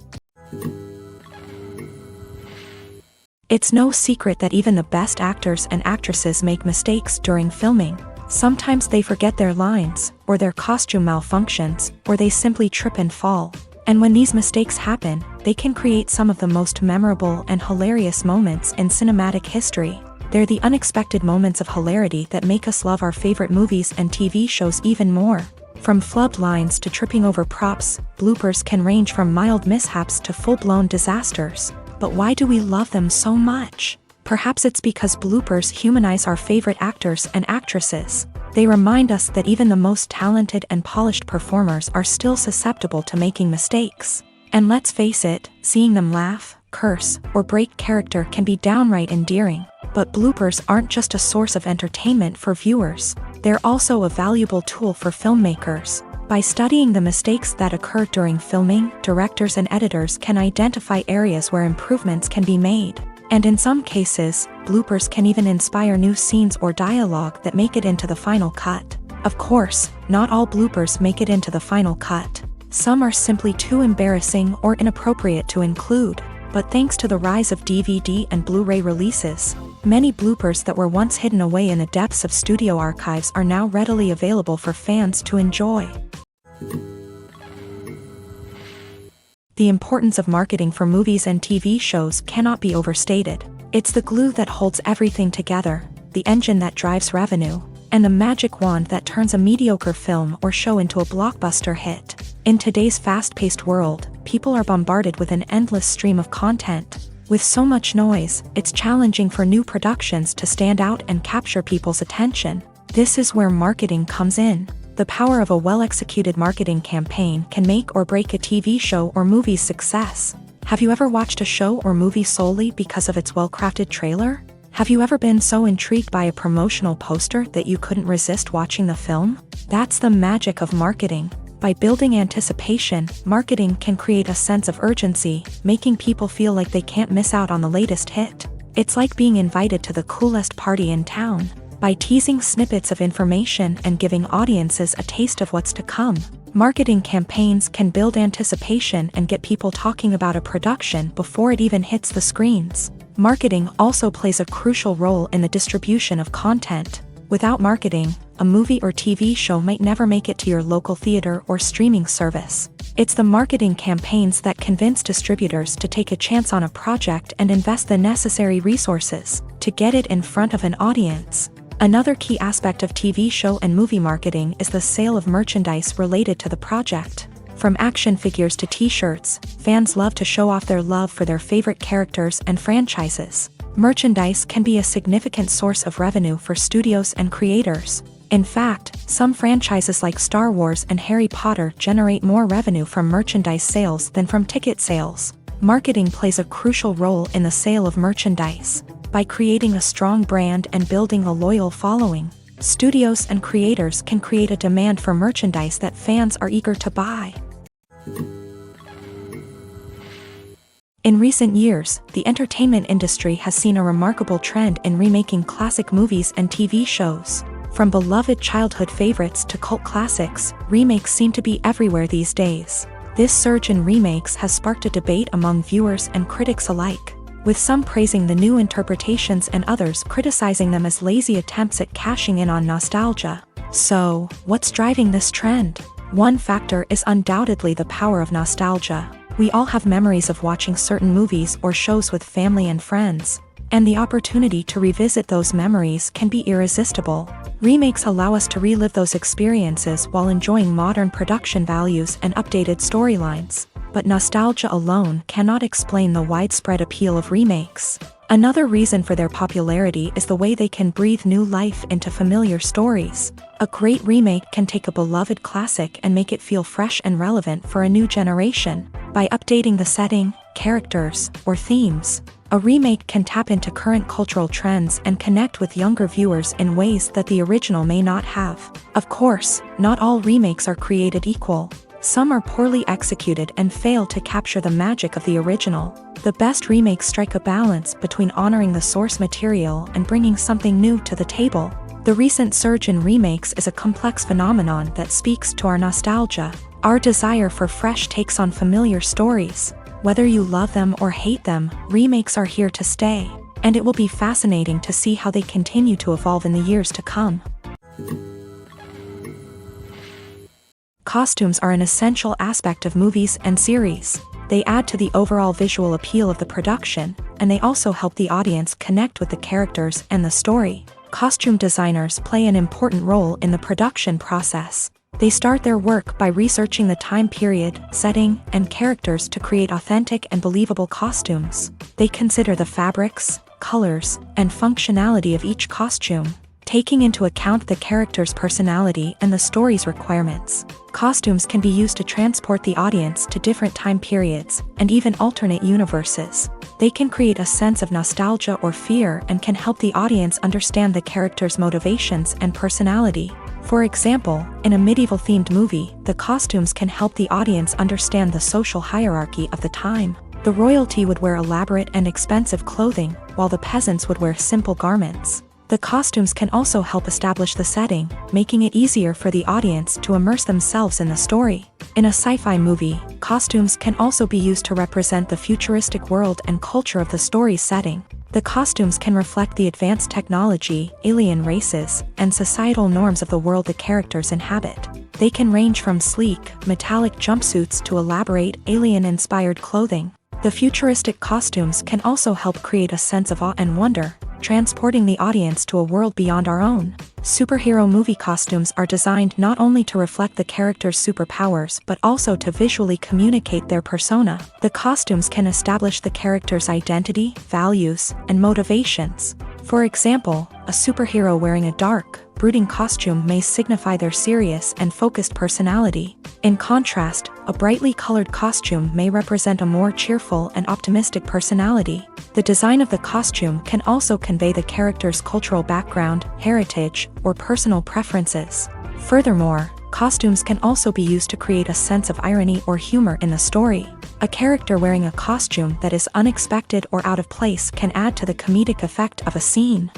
It's no secret that even the best actors and actresses make mistakes during filming. Sometimes they forget their lines, or their costume malfunctions, or they simply trip and fall. And when these mistakes happen, they can create some of the most memorable and hilarious moments in cinematic history. They're the unexpected moments of hilarity that make us love our favorite movies and TV shows even more. From flubbed lines to tripping over props, bloopers can range from mild mishaps to full-blown disasters. But why do we love them so much? Perhaps it's because bloopers humanize our favorite actors and actresses. They remind us that even the most talented and polished performers are still susceptible to making mistakes. And let's face it, seeing them laugh, curse, or break character can be downright endearing. But bloopers aren't just a source of entertainment for viewers. They're also a valuable tool for filmmakers. By studying the mistakes that occur during filming, directors and editors can identify areas where improvements can be made. And in some cases, bloopers can even inspire new scenes or dialogue that make it into the final cut. Of course, not all bloopers make it into the final cut. Some are simply too embarrassing or inappropriate to include. But thanks to the rise of DVD and Blu-ray releases, many bloopers that were once hidden away in the depths of studio archives are now readily available for fans to enjoy. The importance of marketing for movies and TV shows cannot be overstated. It's the glue that holds everything together, the engine that drives revenue, and the magic wand that turns a mediocre film or show into a blockbuster hit. In today's fast-paced world, people are bombarded with an endless stream of content. With so much noise, it's challenging for new productions to stand out and capture people's attention. This is where marketing comes in. The power of a well-executed marketing campaign can make or break a TV show or movie's success. Have you ever watched a show or movie solely because of its well-crafted trailer? Have you ever been so intrigued by a promotional poster that you couldn't resist watching the film? That's the magic of marketing. By building anticipation, marketing can create a sense of urgency, making people feel like they can't miss out on the latest hit. It's like being invited to the coolest party in town. By teasing snippets of information and giving audiences a taste of what's to come, marketing campaigns can build anticipation and get people talking about a production before it even hits the screens. Marketing also plays a crucial role in the distribution of content. Without marketing, a movie or TV show might never make it to your local theater or streaming service. It's the marketing campaigns that convince distributors to take a chance on a project and invest the necessary resources to get it in front of an audience. Another key aspect of TV show and movie marketing is the sale of merchandise related to the project. From action figures to t-shirts, fans love to show off their love for their favorite characters and franchises. Merchandise can be a significant source of revenue for studios and creators. In fact, some franchises like Star Wars and Harry Potter generate more revenue from merchandise sales than from ticket sales. Marketing plays a crucial role in the sale of merchandise. By creating a strong brand and building a loyal following, studios and creators can create a demand for merchandise that fans are eager to buy. In recent years, the entertainment industry has seen a remarkable trend in remaking classic movies and TV shows. From beloved childhood favorites to cult classics, remakes seem to be everywhere these days. This surge in remakes has sparked a debate among viewers and critics alike, with some praising the new interpretations and others criticizing them as lazy attempts at cashing in on nostalgia. So, what's driving this trend? One factor is undoubtedly the power of nostalgia. We all have memories of watching certain movies or shows with family and friends, and the opportunity to revisit those memories can be irresistible. Remakes allow us to relive those experiences while enjoying modern production values and updated storylines. But nostalgia alone cannot explain the widespread appeal of remakes. Another reason for their popularity is the way they can breathe new life into familiar stories. A great remake can take a beloved classic and make it feel fresh and relevant for a new generation. By updating the setting, characters, or themes, a remake can tap into current cultural trends and connect with younger viewers in ways that the original may not have. Of course, not all remakes are created equal. Some are poorly executed and fail to capture the magic of the original. The best remakes strike a balance between honoring the source material and bringing something new to the table. The recent surge in remakes is a complex phenomenon that speaks to our nostalgia, our desire for fresh takes on familiar stories. Whether you love them or hate them, remakes are here to stay, and it will be fascinating to see how they continue to evolve in the years to come. Costumes are an essential aspect of movies and series. They add to the overall visual appeal of the production, and they also help the audience connect with the characters and the story. Costume designers play an important role in the production process. They start their work by researching the time period, setting, and characters to create authentic and believable costumes. They consider the fabrics, colors, and functionality of each costume, taking into account the character's personality and the story's requirements. Costumes can be used to transport the audience to different time periods and even alternate universes. They can create a sense of nostalgia or fear and can help the audience understand the character's motivations and personality. For example, in a medieval-themed movie, the costumes can help the audience understand the social hierarchy of the time. The royalty would wear elaborate and expensive clothing, while the peasants would wear simple garments. The costumes can also help establish the setting, making it easier for the audience to immerse themselves in the story. In a sci-fi movie, costumes can also be used to represent the futuristic world and culture of the story's setting. The costumes can reflect the advanced technology, alien races, and societal norms of the world the characters inhabit. They can range from sleek, metallic jumpsuits to elaborate, alien-inspired clothing. The futuristic costumes can also help create a sense of awe and wonder, transporting the audience to a world beyond our own. Superhero movie costumes are designed not only to reflect the character's superpowers but also to visually communicate their persona. The costumes can establish the character's identity, values, and motivations. For example, a superhero wearing a dark, brooding costume may signify their serious and focused personality. In contrast, a brightly colored costume may represent a more cheerful and optimistic personality. The design of the costume can also convey the character's cultural background, heritage, or personal preferences. Furthermore, costumes can also be used to create a sense of irony or humor in the story. A character wearing a costume that is unexpected or out of place can add to the comedic effect of a scene.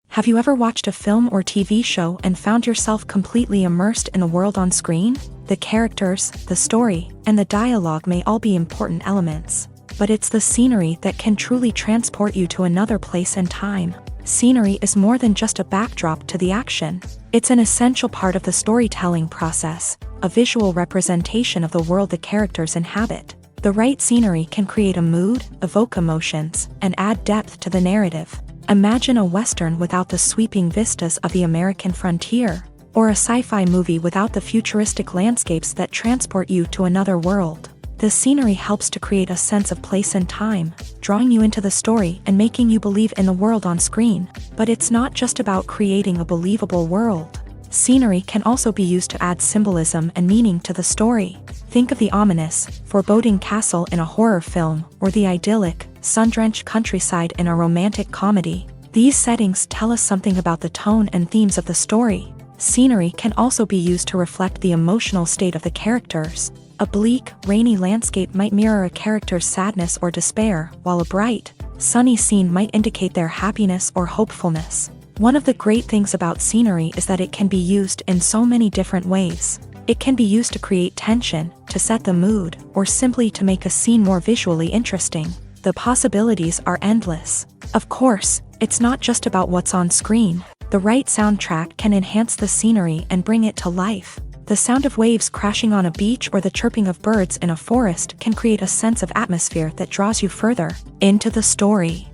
Have you ever watched a film or TV show and found yourself completely immersed in the world on screen? The characters, the story, and the dialogue may all be important elements, but it's the scenery that can truly transport you to another place and time. Scenery is more than just a backdrop to the action. It's an essential part of the storytelling process, a visual representation of the world the characters inhabit. The right scenery can create a mood, evoke emotions, and add depth to the narrative. Imagine a Western without the sweeping vistas of the American frontier, or a sci-fi movie without the futuristic landscapes that transport you to another world. The scenery helps to create a sense of place and time, drawing you into the story and making you believe in the world on screen. But it's not just about creating a believable world. Scenery can also be used to add symbolism and meaning to the story. Think of the ominous, foreboding castle in a horror film, or the idyllic, sun-drenched countryside in a romantic comedy. These settings tell us something about the tone and themes of the story. Scenery can also be used to reflect the emotional state of the characters. A bleak, rainy landscape might mirror a character's sadness or despair, while a bright, sunny scene might indicate their happiness or hopefulness. One of the great things about scenery is that it can be used in so many different ways. It can be used to create tension, to set the mood, or simply to make a scene more visually interesting. The possibilities are endless. Of course, it's not just about what's on screen. The right soundtrack can enhance the scenery and bring it to life. The sound of waves crashing on a beach or the chirping of birds in a forest can create a sense of atmosphere that draws you further into the story.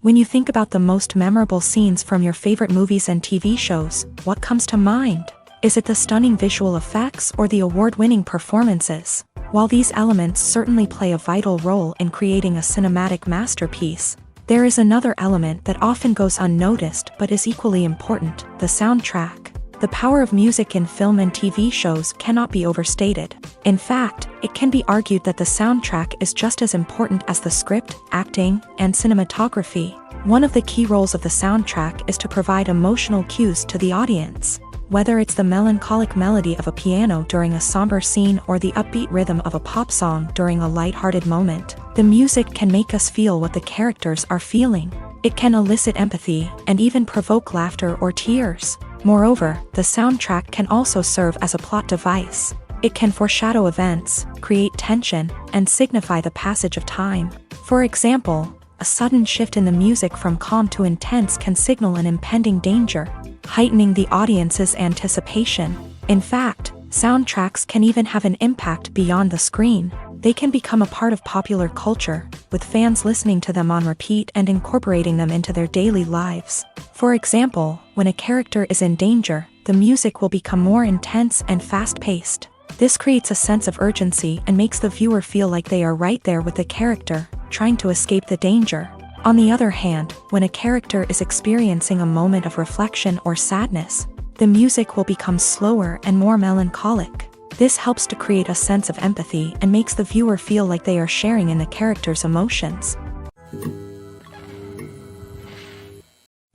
When you think about the most memorable scenes from your favorite movies and TV shows, what comes to mind? Is it the stunning visual effects or the award-winning performances? While these elements certainly play a vital role in creating a cinematic masterpiece, there is another element that often goes unnoticed but is equally important: the soundtrack. The power of music in film and TV shows cannot be overstated. In fact, it can be argued that the soundtrack is just as important as the script, acting, and cinematography. One of the key roles of the soundtrack is to provide emotional cues to the audience. Whether it's the melancholic melody of a piano during a somber scene or the upbeat rhythm of a pop song during a lighthearted moment, the music can make us feel what the characters are feeling. It can elicit empathy and even provoke laughter or tears. Moreover, the soundtrack can also serve as a plot device. It can foreshadow events, create tension, and signify the passage of time. For example, a sudden shift in the music from calm to intense can signal an impending danger, heightening the audience's anticipation. In fact, soundtracks can even have an impact beyond the screen. They can become a part of popular culture, with fans listening to them on repeat and incorporating them into their daily lives. For example, when a character is in danger, the music will become more intense and fast-paced. This creates a sense of urgency and makes the viewer feel like they are right there with the character, trying to escape the danger. On the other hand, when a character is experiencing a moment of reflection or sadness, the music will become slower and more melancholic. This helps to create a sense of empathy and makes the viewer feel like they are sharing in the character's emotions.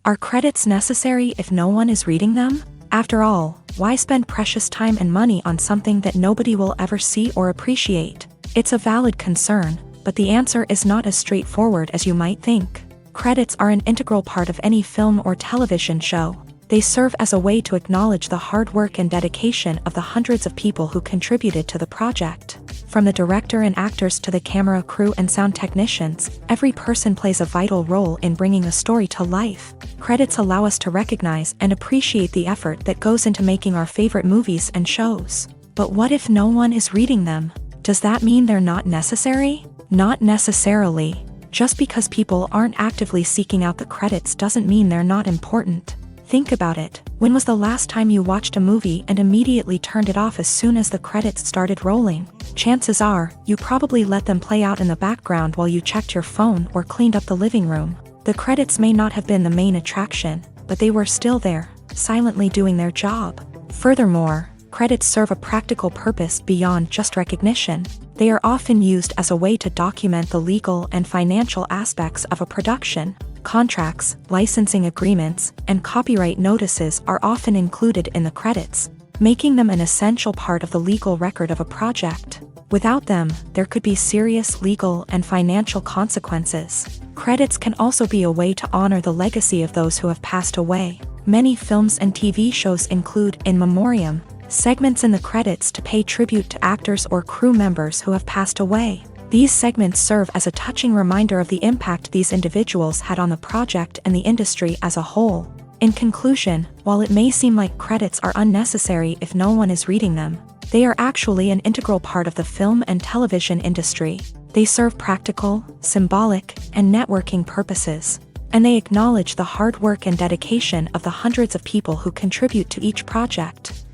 Are credits necessary if no one is reading them? After all, why spend precious time and money on something that nobody will ever see or appreciate? It's a valid concern, but the answer is not as straightforward as you might think. Credits are an integral part of any film or television show. They serve as a way to acknowledge the hard work and dedication of the hundreds of people who contributed to the project. From the director and actors to the camera crew and sound technicians, every person plays a vital role in bringing a story to life. Credits allow us to recognize and appreciate the effort that goes into making our favorite movies and shows. But what if no one is reading them? Does that mean they're not necessary? Not necessarily. Just because people aren't actively seeking out the credits doesn't mean they're not important. Think about it. When was the last time you watched a movie and immediately turned it off as soon as the credits started rolling? Chances are, you probably let them play out in the background while you checked your phone or cleaned up the living room. The credits may not have been the main attraction, but they were still there, silently doing their job. Furthermore, credits serve a practical purpose beyond just recognition. They are often used as a way to document the legal and financial aspects of a production. Contracts, licensing agreements, and copyright notices are often included in the credits, making them an essential part of the legal record of a project. Without them, there could be serious legal and financial consequences. Credits can also be a way to honor the legacy of those who have passed away. Many films and TV shows include in memoriam segments in the credits to pay tribute to actors or crew members who have passed away. These segments serve as a touching reminder of the impact these individuals had on the project and the industry as a whole. In conclusion, while it may seem like credits are unnecessary if no one is reading them, they are actually an integral part of the film and television industry. They serve practical, symbolic, and networking purposes, and they acknowledge the hard work and dedication of the hundreds of people who contribute to each project.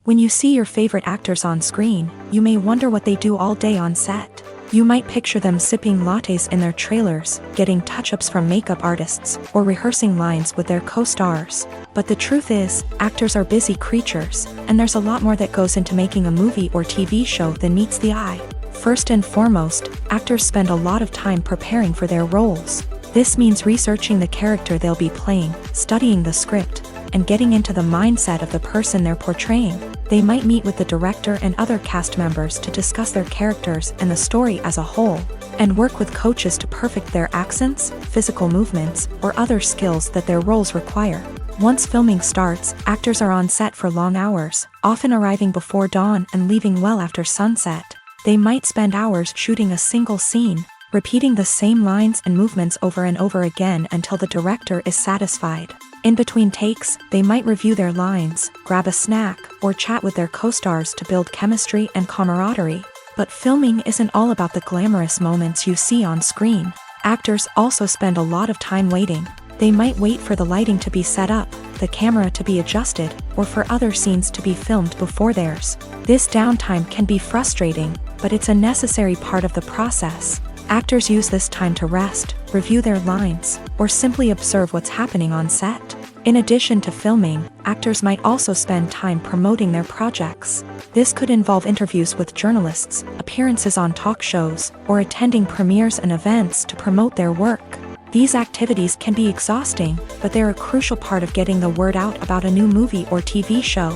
When you see your favorite actors on screen, you may wonder what they do all day on set. You might picture them sipping lattes in their trailers, getting touch-ups from makeup artists, or rehearsing lines with their co-stars. But the truth is, actors are busy creatures, and there's a lot more that goes into making a movie or TV show than meets the eye. First and foremost, actors spend a lot of time preparing for their roles. This means researching the character they'll be playing, studying the script, and getting into the mindset of the person they're portraying. They might meet with the director and other cast members to discuss their characters and the story as a whole, and work with coaches to perfect their accents, physical movements, or other skills that their roles require. Once filming starts, actors are on set for long hours, often arriving before dawn and leaving well after sunset. They might spend hours shooting a single scene, repeating the same lines and movements over and over again until the director is satisfied. In between takes, they might review their lines, grab a snack, or chat with their co-stars to build chemistry and camaraderie. But filming isn't all about the glamorous moments you see on screen. Actors also spend a lot of time waiting. They might wait for the lighting to be set up, the camera to be adjusted, or for other scenes to be filmed before theirs. This downtime can be frustrating, but it's a necessary part of the process. Actors use this time to rest, review their lines, or simply observe what's happening on set. In addition to filming, actors might also spend time promoting their projects. This could involve interviews with journalists, appearances on talk shows, or attending premieres and events to promote their work. These activities can be exhausting, but they're a crucial part of getting the word out about a new movie or TV show.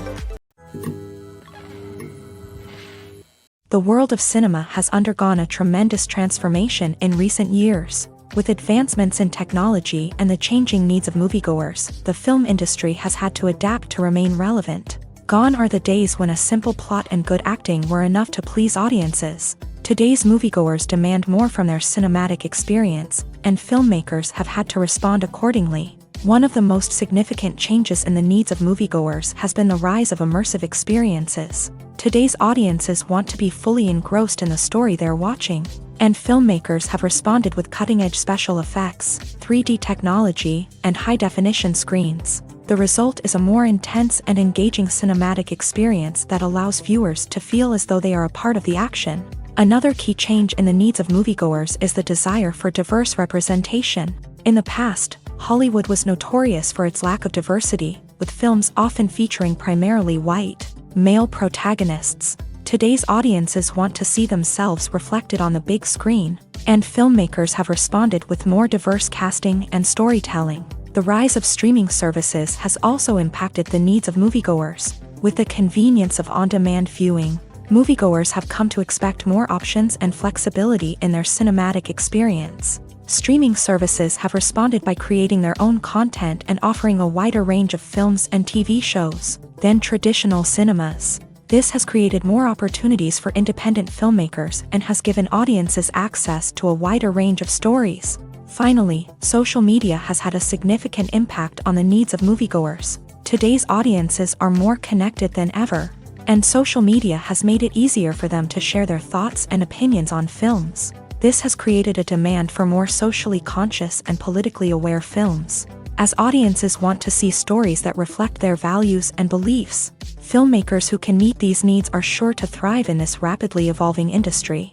The world of cinema has undergone a tremendous transformation in recent years. With advancements in technology and the changing needs of moviegoers, the film industry has had to adapt to remain relevant. Gone are the days when a simple plot and good acting were enough to please audiences. Today's moviegoers demand more from their cinematic experience, and filmmakers have had to respond accordingly. One of the most significant changes in the needs of moviegoers has been the rise of immersive experiences. Today's audiences want to be fully engrossed in the story they're watching, and filmmakers have responded with cutting-edge special effects, 3D technology, and high-definition screens. The result is a more intense and engaging cinematic experience that allows viewers to feel as though they are a part of the action. Another key change in the needs of moviegoers is the desire for diverse representation. In the past, Hollywood was notorious for its lack of diversity, with films often featuring primarily white, male protagonists. Today's audiences want to see themselves reflected on the big screen, and filmmakers have responded with more diverse casting and storytelling. The rise of streaming services has also impacted the needs of moviegoers. With the convenience of on-demand viewing, moviegoers have come to expect more options and flexibility in their cinematic experience. Streaming services have responded by creating their own content and offering a wider range of films and TV shows than traditional cinemas. This has created more opportunities for independent filmmakers and has given audiences access to a wider range of stories. Finally, social media has had a significant impact on the needs of moviegoers. Today's audiences are more connected than ever, and social media has made it easier for them to share their thoughts and opinions on films. This has created a demand for more socially conscious and politically aware films. As audiences want to see stories that reflect their values and beliefs, filmmakers who can meet these needs are sure to thrive in this rapidly evolving industry.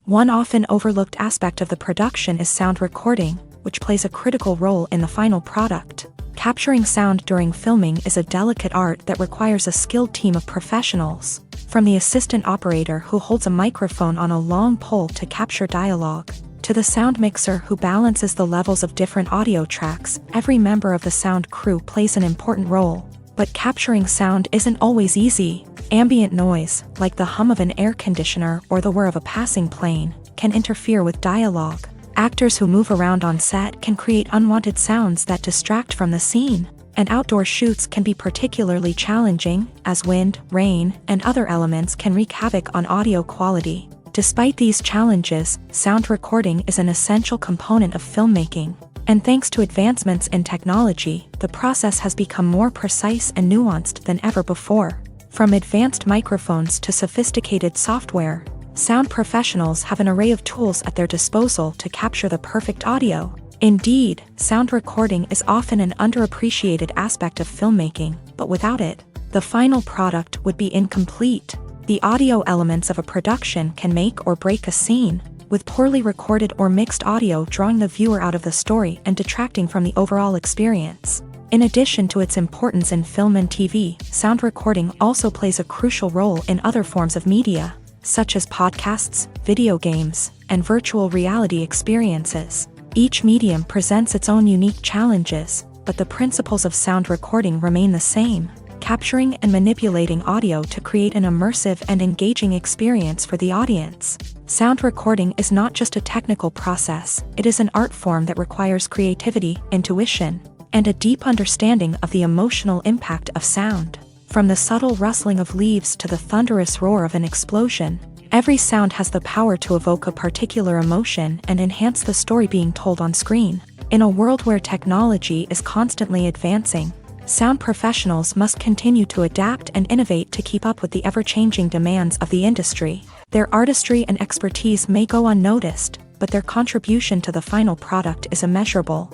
One often overlooked aspect of the production is sound recording, which plays a critical role in the final product. Capturing sound during filming is a delicate art that requires a skilled team of professionals. From the assistant operator who holds a microphone on a long pole to capture dialogue, to the sound mixer who balances the levels of different audio tracks, every member of the sound crew plays an important role. But capturing sound isn't always easy. Ambient noise, like the hum of an air conditioner or the whir of a passing plane, can interfere with dialogue. Actors who move around on set can create unwanted sounds that distract from the scene. And outdoor shoots can be particularly challenging, as wind, rain, and other elements can wreak havoc on audio quality. Despite these challenges, sound recording is an essential component of filmmaking. And thanks to advancements in technology, the process has become more precise and nuanced than ever before. From advanced microphones to sophisticated software, sound professionals have an array of tools at their disposal to capture the perfect audio. Indeed, sound recording is often an underappreciated aspect of filmmaking, but without it, the final product would be incomplete. The audio elements of a production can make or break a scene, with poorly recorded or mixed audio drawing the viewer out of the story and detracting from the overall experience. In addition to its importance in film and TV, sound recording also plays a crucial role in other forms of media, such as podcasts, video games, and virtual reality experiences. Each medium presents its own unique challenges, but the principles of sound recording remain the same, capturing and manipulating audio to create an immersive and engaging experience for the audience. Sound recording is not just a technical process, it is an art form that requires creativity, intuition, and a deep understanding of the emotional impact of sound. From the subtle rustling of leaves to the thunderous roar of an explosion, every sound has the power to evoke a particular emotion and enhance the story being told on screen. In a world where technology is constantly advancing, sound professionals must continue to adapt and innovate to keep up with the ever-changing demands of the industry. Their artistry and expertise may go unnoticed, but their contribution to the final product is immeasurable.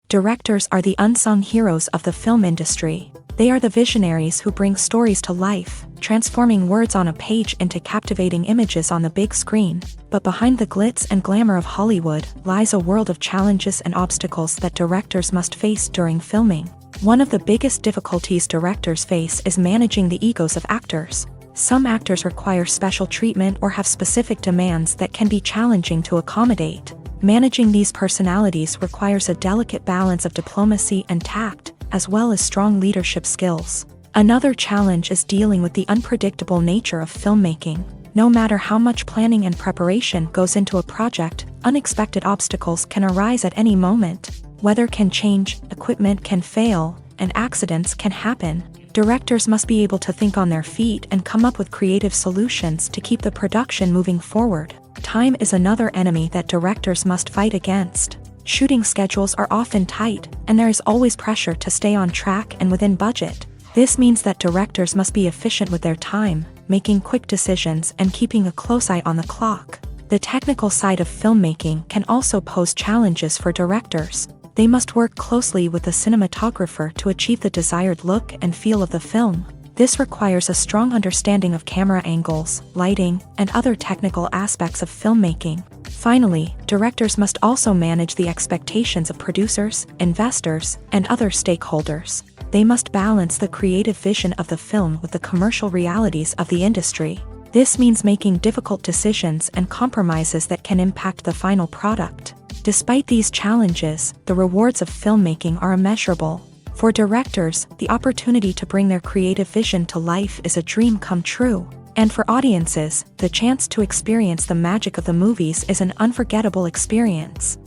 Directors are the unsung heroes of the film industry. They are the visionaries who bring stories to life, transforming words on a page into captivating images on the big screen. But behind the glitz and glamour of Hollywood lies a world of challenges and obstacles that directors must face during filming. One of the biggest difficulties directors face is managing the egos of actors. Some actors require special treatment or have specific demands that can be challenging to accommodate. Managing these personalities requires a delicate balance of diplomacy and tact, as well as strong leadership skills. Another challenge is dealing with the unpredictable nature of filmmaking. No matter how much planning and preparation goes into a project, unexpected obstacles can arise at any moment. Weather can change, equipment can fail, and accidents can happen. Directors must be able to think on their feet and come up with creative solutions to keep the production moving forward. Time is another enemy that directors must fight against. Shooting schedules are often tight, and there is always pressure to stay on track and within budget. This means that directors must be efficient with their time, making quick decisions and keeping a close eye on the clock. The technical side of filmmaking can also pose challenges for directors. They must work closely with the cinematographer to achieve the desired look and feel of the film. This requires a strong understanding of camera angles, lighting, and other technical aspects of filmmaking. Finally, directors must also manage the expectations of producers, investors, and other stakeholders. They must balance the creative vision of the film with the commercial realities of the industry. This means making difficult decisions and compromises that can impact the final product. Despite these challenges, the rewards of filmmaking are immeasurable. For directors, the opportunity to bring their creative vision to life is a dream come true. And for audiences, the chance to experience the magic of the movies is an unforgettable experience.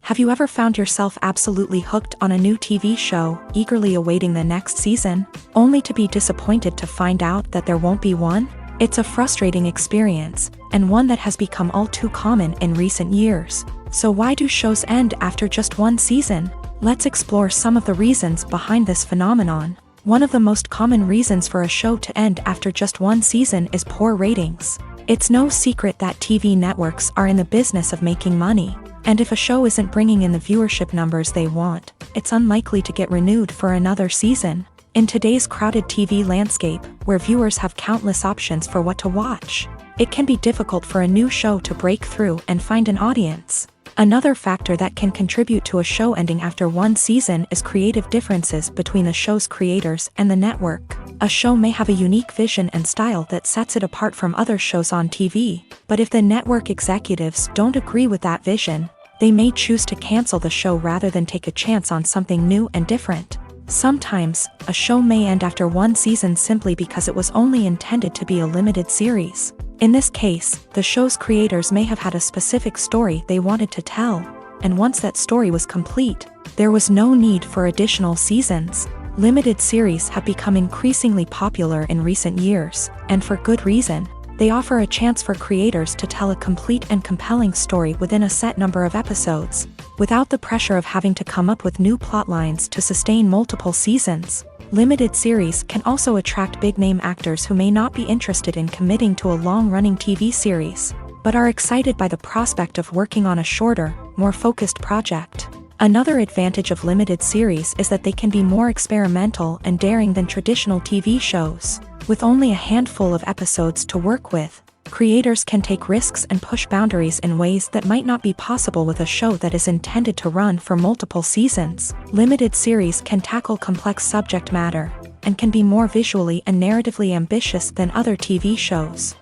Have you ever found yourself absolutely hooked on a new TV show, eagerly awaiting the next season, only to be disappointed to find out that there won't be one? It's a frustrating experience, and one that has become all too common in recent years. So why do shows end after just one season? Let's explore some of the reasons behind this phenomenon. One of the most common reasons for a show to end after just one season is poor ratings. It's no secret that TV networks are in the business of making money. And if a show isn't bringing in the viewership numbers they want, it's unlikely to get renewed for another season. In today's crowded TV landscape, where viewers have countless options for what to watch, it can be difficult for a new show to break through and find an audience. Another factor that can contribute to a show ending after one season is creative differences between the show's creators and the network. A show may have a unique vision and style that sets it apart from other shows on TV, but if the network executives don't agree with that vision, they may choose to cancel the show rather than take a chance on something new and different. Sometimes, a show may end after one season simply because it was only intended to be a limited series. In this case, the show's creators may have had a specific story they wanted to tell, and once that story was complete, there was no need for additional seasons. Limited series have become increasingly popular in recent years, and for good reason. They offer a chance for creators to tell a complete and compelling story within a set number of episodes, without the pressure of having to come up with new plotlines to sustain multiple seasons. Limited series can also attract big-name actors who may not be interested in committing to a long-running TV series, but are excited by the prospect of working on a shorter, more focused project. Another advantage of limited series is that they can be more experimental and daring than traditional TV shows. With only a handful of episodes to work with, creators can take risks and push boundaries in ways that might not be possible with a show that is intended to run for multiple seasons. Limited series can tackle complex subject matter, and can be more visually and narratively ambitious than other TV shows.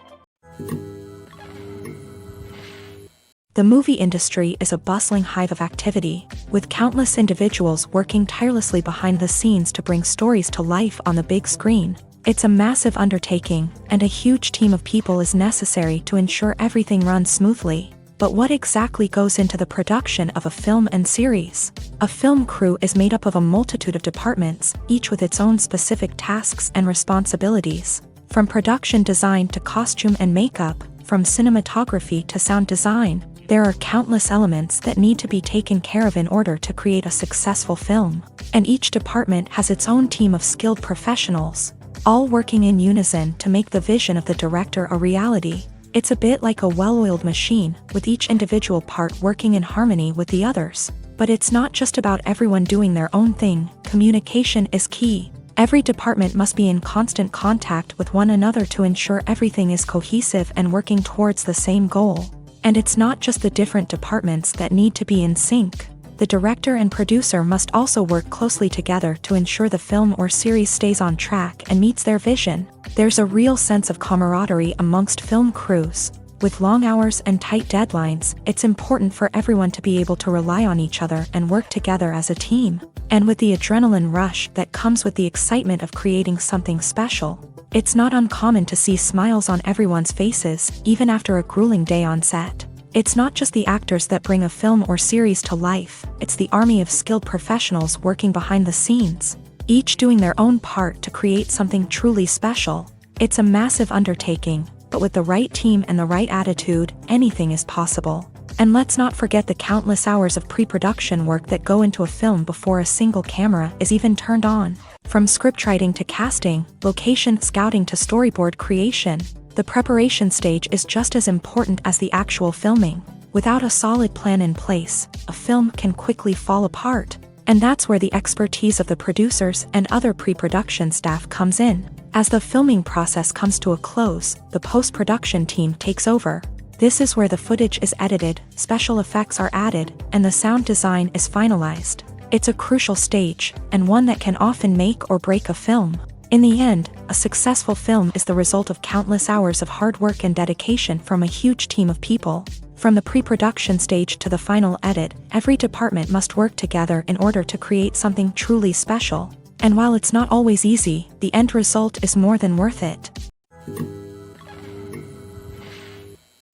The movie industry is a bustling hive of activity, with countless individuals working tirelessly behind the scenes to bring stories to life on the big screen. It's a massive undertaking, and a huge team of people is necessary to ensure everything runs smoothly. But what exactly goes into the production of a film and series? A film crew is made up of a multitude of departments, each with its own specific tasks and responsibilities. From production design to costume and makeup, from cinematography to sound design, there are countless elements that need to be taken care of in order to create a successful film. And each department has its own team of skilled professionals, all working in unison to make the vision of the director a reality. It's a bit like a well-oiled machine, with each individual part working in harmony with the others. But it's not just about everyone doing their own thing. Communication is key. Every department must be in constant contact with one another to ensure everything is cohesive and working towards the same goal. And it's not just the different departments that need to be in sync. The director and producer must also work closely together to ensure the film or series stays on track and meets their vision. There's a real sense of camaraderie amongst film crews. With long hours and tight deadlines, it's important for everyone to be able to rely on each other and work together as a team. And with the adrenaline rush that comes with the excitement of creating something special, it's not uncommon to see smiles on everyone's faces, even after a grueling day on set. It's not just the actors that bring a film or series to life, it's the army of skilled professionals working behind the scenes, each doing their own part to create something truly special. It's a massive undertaking, but with the right team and the right attitude, anything is possible. And let's not forget the countless hours of pre-production work that go into a film before a single camera is even turned on. From scriptwriting to casting, location scouting to storyboard creation, the preparation stage is just as important as the actual filming. Without a solid plan in place, a film can quickly fall apart. And that's where the expertise of the producers and other pre-production staff comes in. As the filming process comes to a close, the post-production team takes over. This is where the footage is edited, special effects are added, and the sound design is finalized. It's a crucial stage, and one that can often make or break a film. In the end, a successful film is the result of countless hours of hard work and dedication from a huge team of people. From the pre-production stage to the final edit, every department must work together in order to create something truly special. And while it's not always easy, the end result is more than worth it.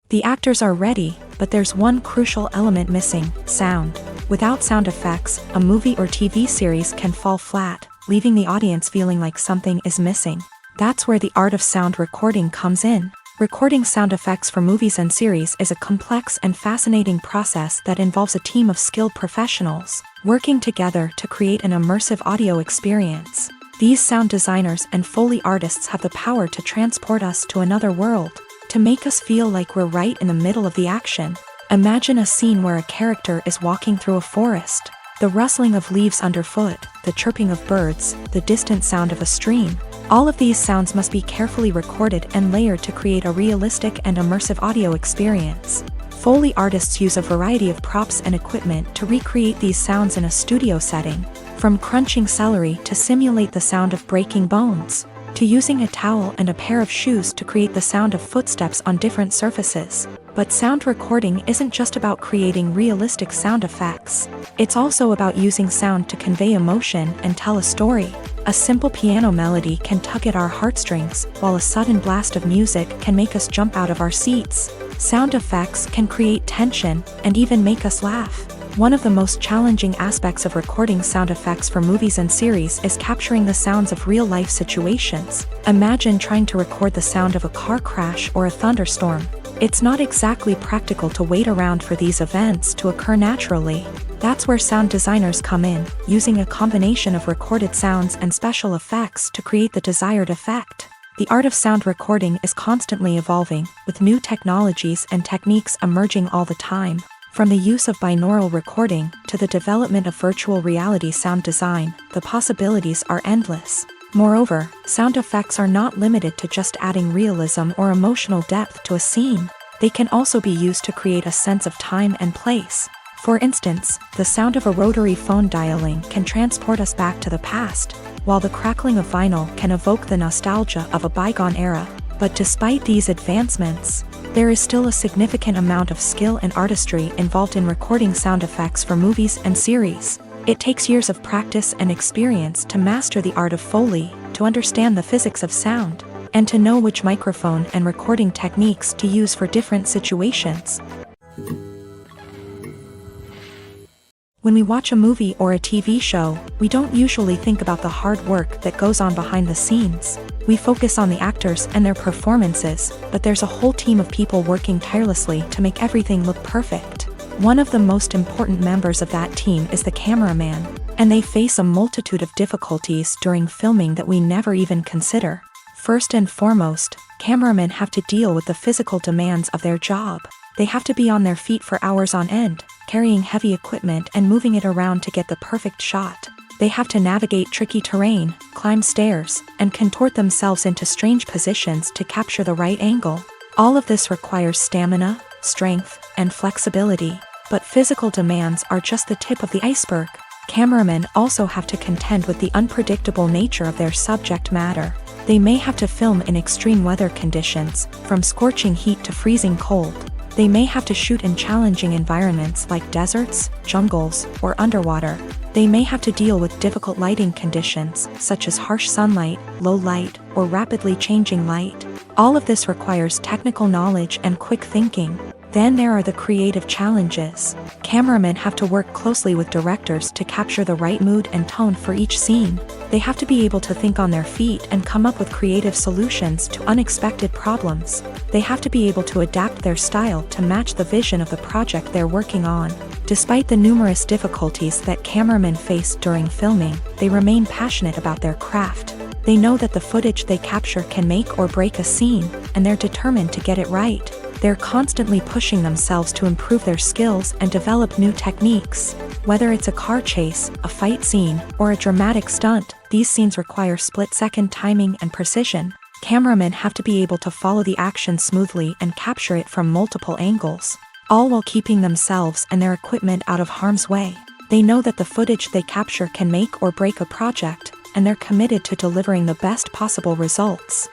The actors are ready, but there's one crucial element missing: sound. Without sound effects, a movie or TV series can fall flat, leaving the audience feeling like something is missing. That's where the art of sound recording comes in. Recording sound effects for movies and series is a complex and fascinating process that involves a team of skilled professionals working together to create an immersive audio experience. These sound designers and Foley artists have the power to transport us to another world, to make us feel like we're right in the middle of the action. Imagine a scene where a character is walking through a forest. The rustling of leaves underfoot, the chirping of birds, the distant sound of a stream. All of these sounds must be carefully recorded and layered to create a realistic and immersive audio experience. Foley artists use a variety of props and equipment to recreate these sounds in a studio setting, from crunching celery to simulate the sound of breaking bones, to using a towel and a pair of shoes to create the sound of footsteps on different surfaces. But sound recording isn't just about creating realistic sound effects. It's also about using sound to convey emotion and tell a story. A simple piano melody can tug at our heartstrings, while a sudden blast of music can make us jump out of our seats. Sound effects can create tension and even make us laugh. One of the most challenging aspects of recording sound effects for movies and series is capturing the sounds of real-life situations. Imagine trying to record the sound of a car crash or a thunderstorm. It's not exactly practical to wait around for these events to occur naturally. That's where sound designers come in, using a combination of recorded sounds and special effects to create the desired effect. The art of sound recording is constantly evolving, with new technologies and techniques emerging all the time. From the use of binaural recording to the development of virtual reality sound design, the possibilities are endless. Moreover, sound effects are not limited to just adding realism or emotional depth to a scene. They can also be used to create a sense of time and place. For instance, the sound of a rotary phone dialing can transport us back to the past, while the crackling of vinyl can evoke the nostalgia of a bygone era. But despite these advancements, there is still a significant amount of skill and artistry involved in recording sound effects for movies and series. It takes years of practice and experience to master the art of Foley, to understand the physics of sound, and to know which microphone and recording techniques to use for different situations. When we watch a movie or a TV show, we don't usually think about the hard work that goes on behind the scenes. We focus on the actors and their performances, but there's a whole team of people working tirelessly to make everything look perfect. One of the most important members of that team is the cameraman, and they face a multitude of difficulties during filming that we never even consider. First and foremost, cameramen have to deal with the physical demands of their job. They have to be on their feet for hours on end, carrying heavy equipment and moving it around to get the perfect shot. They have to navigate tricky terrain, climb stairs, and contort themselves into strange positions to capture the right angle. All of this requires stamina, strength, and flexibility. But physical demands are just the tip of the iceberg. Cameramen also have to contend with the unpredictable nature of their subject matter. They may have to film in extreme weather conditions, from scorching heat to freezing cold. They may have to shoot in challenging environments like deserts, jungles, or underwater. They may have to deal with difficult lighting conditions, such as harsh sunlight, low light, or rapidly changing light. All of this requires technical knowledge and quick thinking. Then there are the creative challenges. Cameramen have to work closely with directors to capture the right mood and tone for each scene. They have to be able to think on their feet and come up with creative solutions to unexpected problems. They have to be able to adapt their style to match the vision of the project they're working on. Despite the numerous difficulties that cameramen face during filming, they remain passionate about their craft. They know that the footage they capture can make or break a scene, and they're determined to get it right. They're constantly pushing themselves to improve their skills and develop new techniques. Whether it's a car chase, a fight scene, or a dramatic stunt, these scenes require split-second timing and precision. Cameramen have to be able to follow the action smoothly and capture it from multiple angles, all while keeping themselves and their equipment out of harm's way. They know that the footage they capture can make or break a project, and they're committed to delivering the best possible results.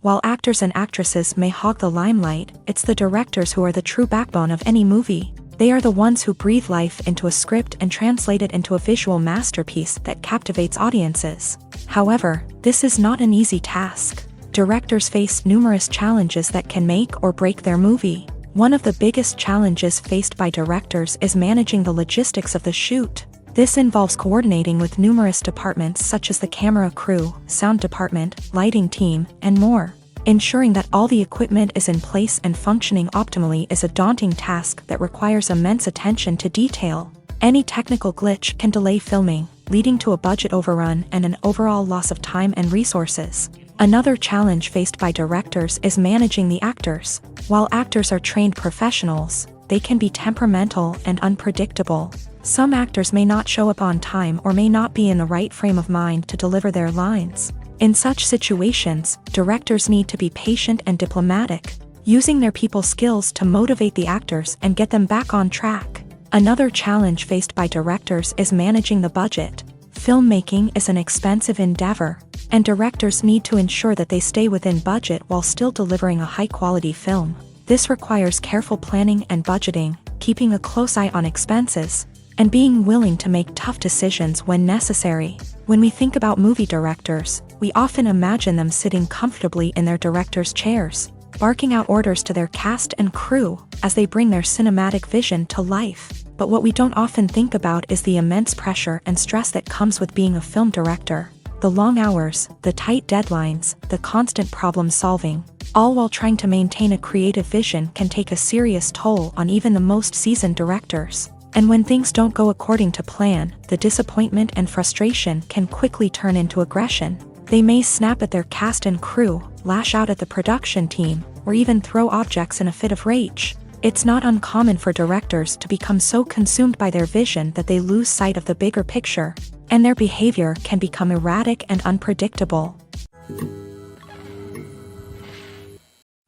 While actors and actresses may hog the limelight, it's the directors who are the true backbone of any movie. They are the ones who breathe life into a script and translate it into a visual masterpiece that captivates audiences. However, this is not an easy task. Directors face numerous challenges that can make or break their movie. One of the biggest challenges faced by directors is managing the logistics of the shoot. This involves coordinating with numerous departments such as the camera crew, sound department, lighting team, and more. Ensuring that all the equipment is in place and functioning optimally is a daunting task that requires immense attention to detail. Any technical glitch can delay filming, leading to a budget overrun and an overall loss of time and resources. Another challenge faced by directors is managing the actors. While actors are trained professionals, they can be temperamental and unpredictable. Some actors may not show up on time or may not be in the right frame of mind to deliver their lines. In such situations, directors need to be patient and diplomatic, using their people skills to motivate the actors and get them back on track. Another challenge faced by directors is managing the budget. Filmmaking is an expensive endeavor, and directors need to ensure that they stay within budget while still delivering a high-quality film. This requires careful planning and budgeting, keeping a close eye on expenses, and being willing to make tough decisions when necessary. When we think about movie directors, we often imagine them sitting comfortably in their director's chairs, barking out orders to their cast and crew as they bring their cinematic vision to life. But what we don't often think about is the immense pressure and stress that comes with being a film director. The long hours, the tight deadlines, the constant problem solving, all while trying to maintain a creative vision can take a serious toll on even the most seasoned directors. And when things don't go according to plan, the disappointment and frustration can quickly turn into aggression. They may snap at their cast and crew, lash out at the production team, or even throw objects in a fit of rage. It's not uncommon for directors to become so consumed by their vision that they lose sight of the bigger picture, and their behavior can become erratic and unpredictable.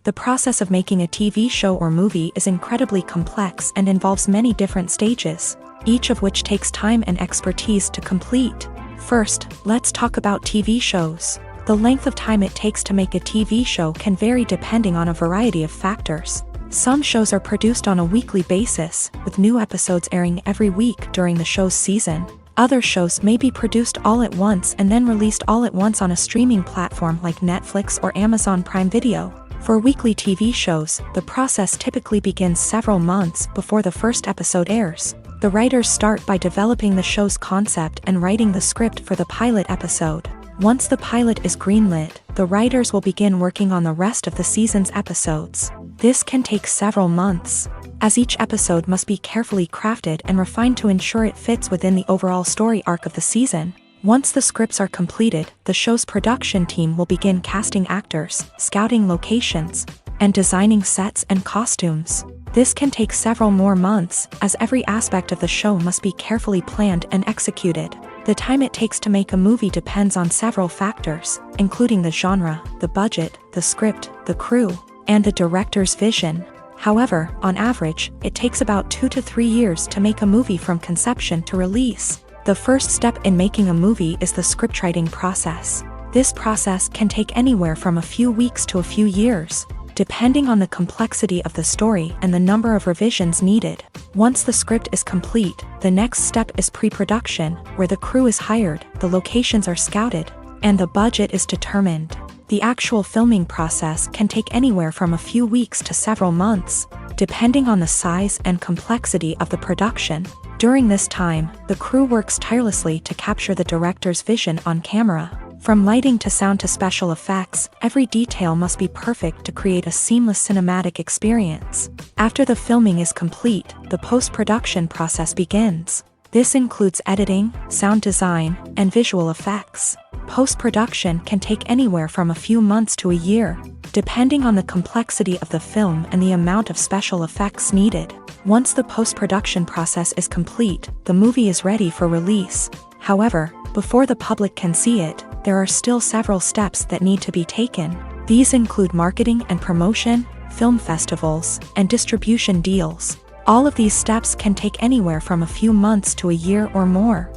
The process of making a TV show or movie is incredibly complex and involves many different stages, each of which takes time and expertise to complete. First, let's talk about TV shows. The length of time it takes to make a TV show can vary depending on a variety of factors. Some shows are produced on a weekly basis, with new episodes airing every week during the show's season. Other shows may be produced all at once and then released all at once on a streaming platform like Netflix or Amazon Prime Video. For weekly TV shows, the process typically begins several months before the first episode airs. The writers start by developing the show's concept and writing the script for the pilot episode. Once the pilot is greenlit, the writers will begin working on the rest of the season's episodes. This can take several months, as each episode must be carefully crafted and refined to ensure it fits within the overall story arc of the season. Once the scripts are completed, the show's production team will begin casting actors, scouting locations, and designing sets and costumes. This can take several more months, as every aspect of the show must be carefully planned and executed. The time it takes to make a movie depends on several factors, including the genre, the budget, the script, the crew, and the director's vision. However, on average, it takes about 2 to 3 years to make a movie from conception to release. The first step in making a movie is the scriptwriting process. This process can take anywhere from a few weeks to a few years, depending on the complexity of the story and the number of revisions needed. Once the script is complete, the next step is pre-production, where the crew is hired, the locations are scouted, and the budget is determined. The actual filming process can take anywhere from a few weeks to several months, depending on the size and complexity of the production. During this time, the crew works tirelessly to capture the director's vision on camera. From lighting to sound to special effects, every detail must be perfect to create a seamless cinematic experience. After the filming is complete, the post-production process begins. This includes editing, sound design, and visual effects. Post-production can take anywhere from a few months to a year, depending on the complexity of the film and the amount of special effects needed. Once the post-production process is complete, the movie is ready for release. However, before the public can see it, there are still several steps that need to be taken. These include marketing and promotion, film festivals, and distribution deals. All of these steps can take anywhere from a few months to a year or more.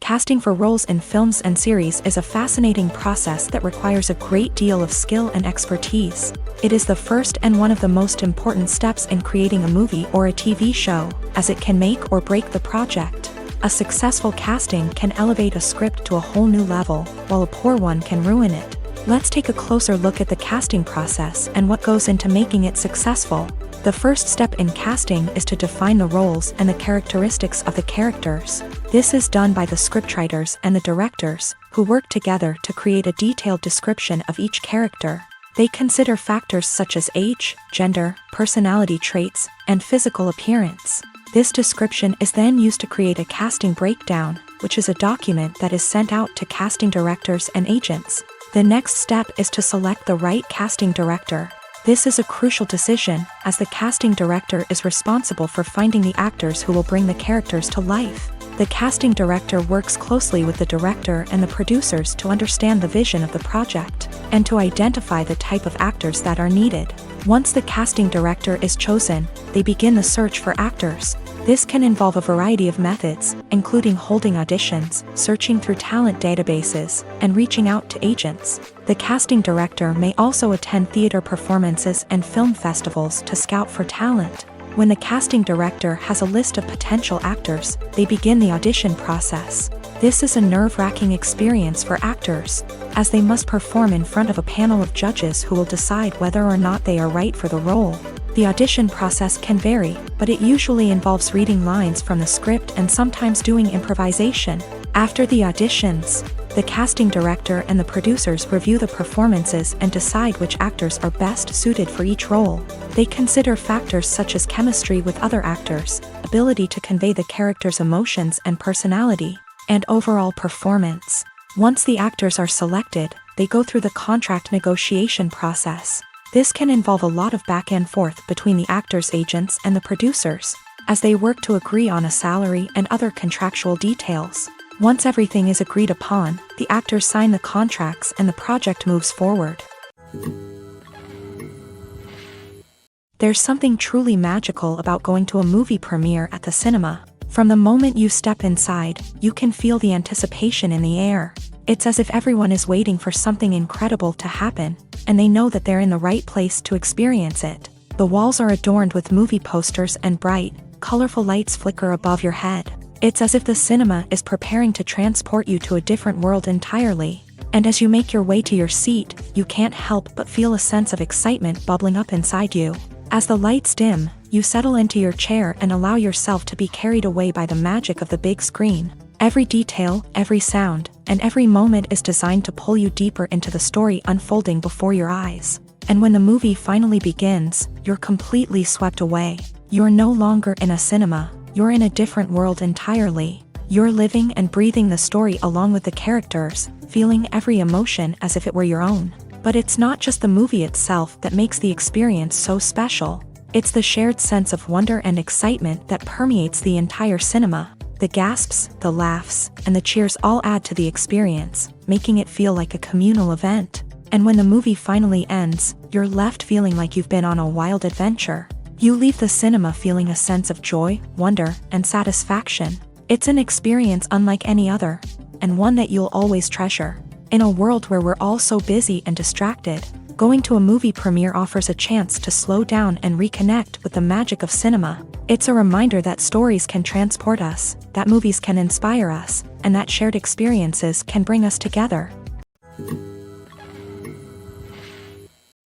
Casting for roles in films and series is a fascinating process that requires a great deal of skill and expertise. It is the first and one of the most important steps in creating a movie or a TV show, as it can make or break the project. A successful casting can elevate a script to a whole new level, while a poor one can ruin it. Let's take a closer look at the casting process and what goes into making it successful. The first step in casting is to define the roles and the characteristics of the characters. This is done by the scriptwriters and the directors, who work together to create a detailed description of each character. They consider factors such as age, gender, personality traits, and physical appearance. This description is then used to create a casting breakdown, which is a document that is sent out to casting directors and agents. The next step is to select the right casting director. This is a crucial decision, as the casting director is responsible for finding the actors who will bring the characters to life. The casting director works closely with the director and the producers to understand the vision of the project, and to identify the type of actors that are needed. Once the casting director is chosen, they begin the search for actors. This can involve a variety of methods, including holding auditions, searching through talent databases, and reaching out to agents. The casting director may also attend theater performances and film festivals to scout for talent. When the casting director has a list of potential actors, they begin the audition process. This is a nerve-wracking experience for actors, as they must perform in front of a panel of judges who will decide whether or not they are right for the role. The audition process can vary, but it usually involves reading lines from the script and sometimes doing improvisation. After the auditions, the casting director and the producers review the performances and decide which actors are best suited for each role. They consider factors such as chemistry with other actors, ability to convey the character's emotions and personality, and overall performance. Once the actors are selected, they go through the contract negotiation process. This can involve a lot of back and forth between the actors' agents and the producers, as they work to agree on a salary and other contractual details. Once everything is agreed upon, the actors sign the contracts and the project moves forward. There's something truly magical about going to a movie premiere at the cinema. From the moment you step inside, you can feel the anticipation in the air. It's as if everyone is waiting for something incredible to happen, and they know that they're in the right place to experience it. The walls are adorned with movie posters and bright, colorful lights flicker above your head. It's as if the cinema is preparing to transport you to a different world entirely. And as you make your way to your seat, you can't help but feel a sense of excitement bubbling up inside you. As the lights dim, you settle into your chair and allow yourself to be carried away by the magic of the big screen. Every detail, every sound, and every moment is designed to pull you deeper into the story unfolding before your eyes. And when the movie finally begins, you're completely swept away. You're no longer in a cinema, you're in a different world entirely. You're living and breathing the story along with the characters, feeling every emotion as if it were your own. But it's not just the movie itself that makes the experience so special. It's the shared sense of wonder and excitement that permeates the entire cinema. The gasps, the laughs, and the cheers all add to the experience, making it feel like a communal event. And when the movie finally ends, you're left feeling like you've been on a wild adventure. You leave the cinema feeling a sense of joy, wonder, and satisfaction. It's an experience unlike any other, and one that you'll always treasure. In a world where we're all so busy and distracted, going to a movie premiere offers a chance to slow down and reconnect with the magic of cinema. It's a reminder that stories can transport us, that movies can inspire us, and that shared experiences can bring us together.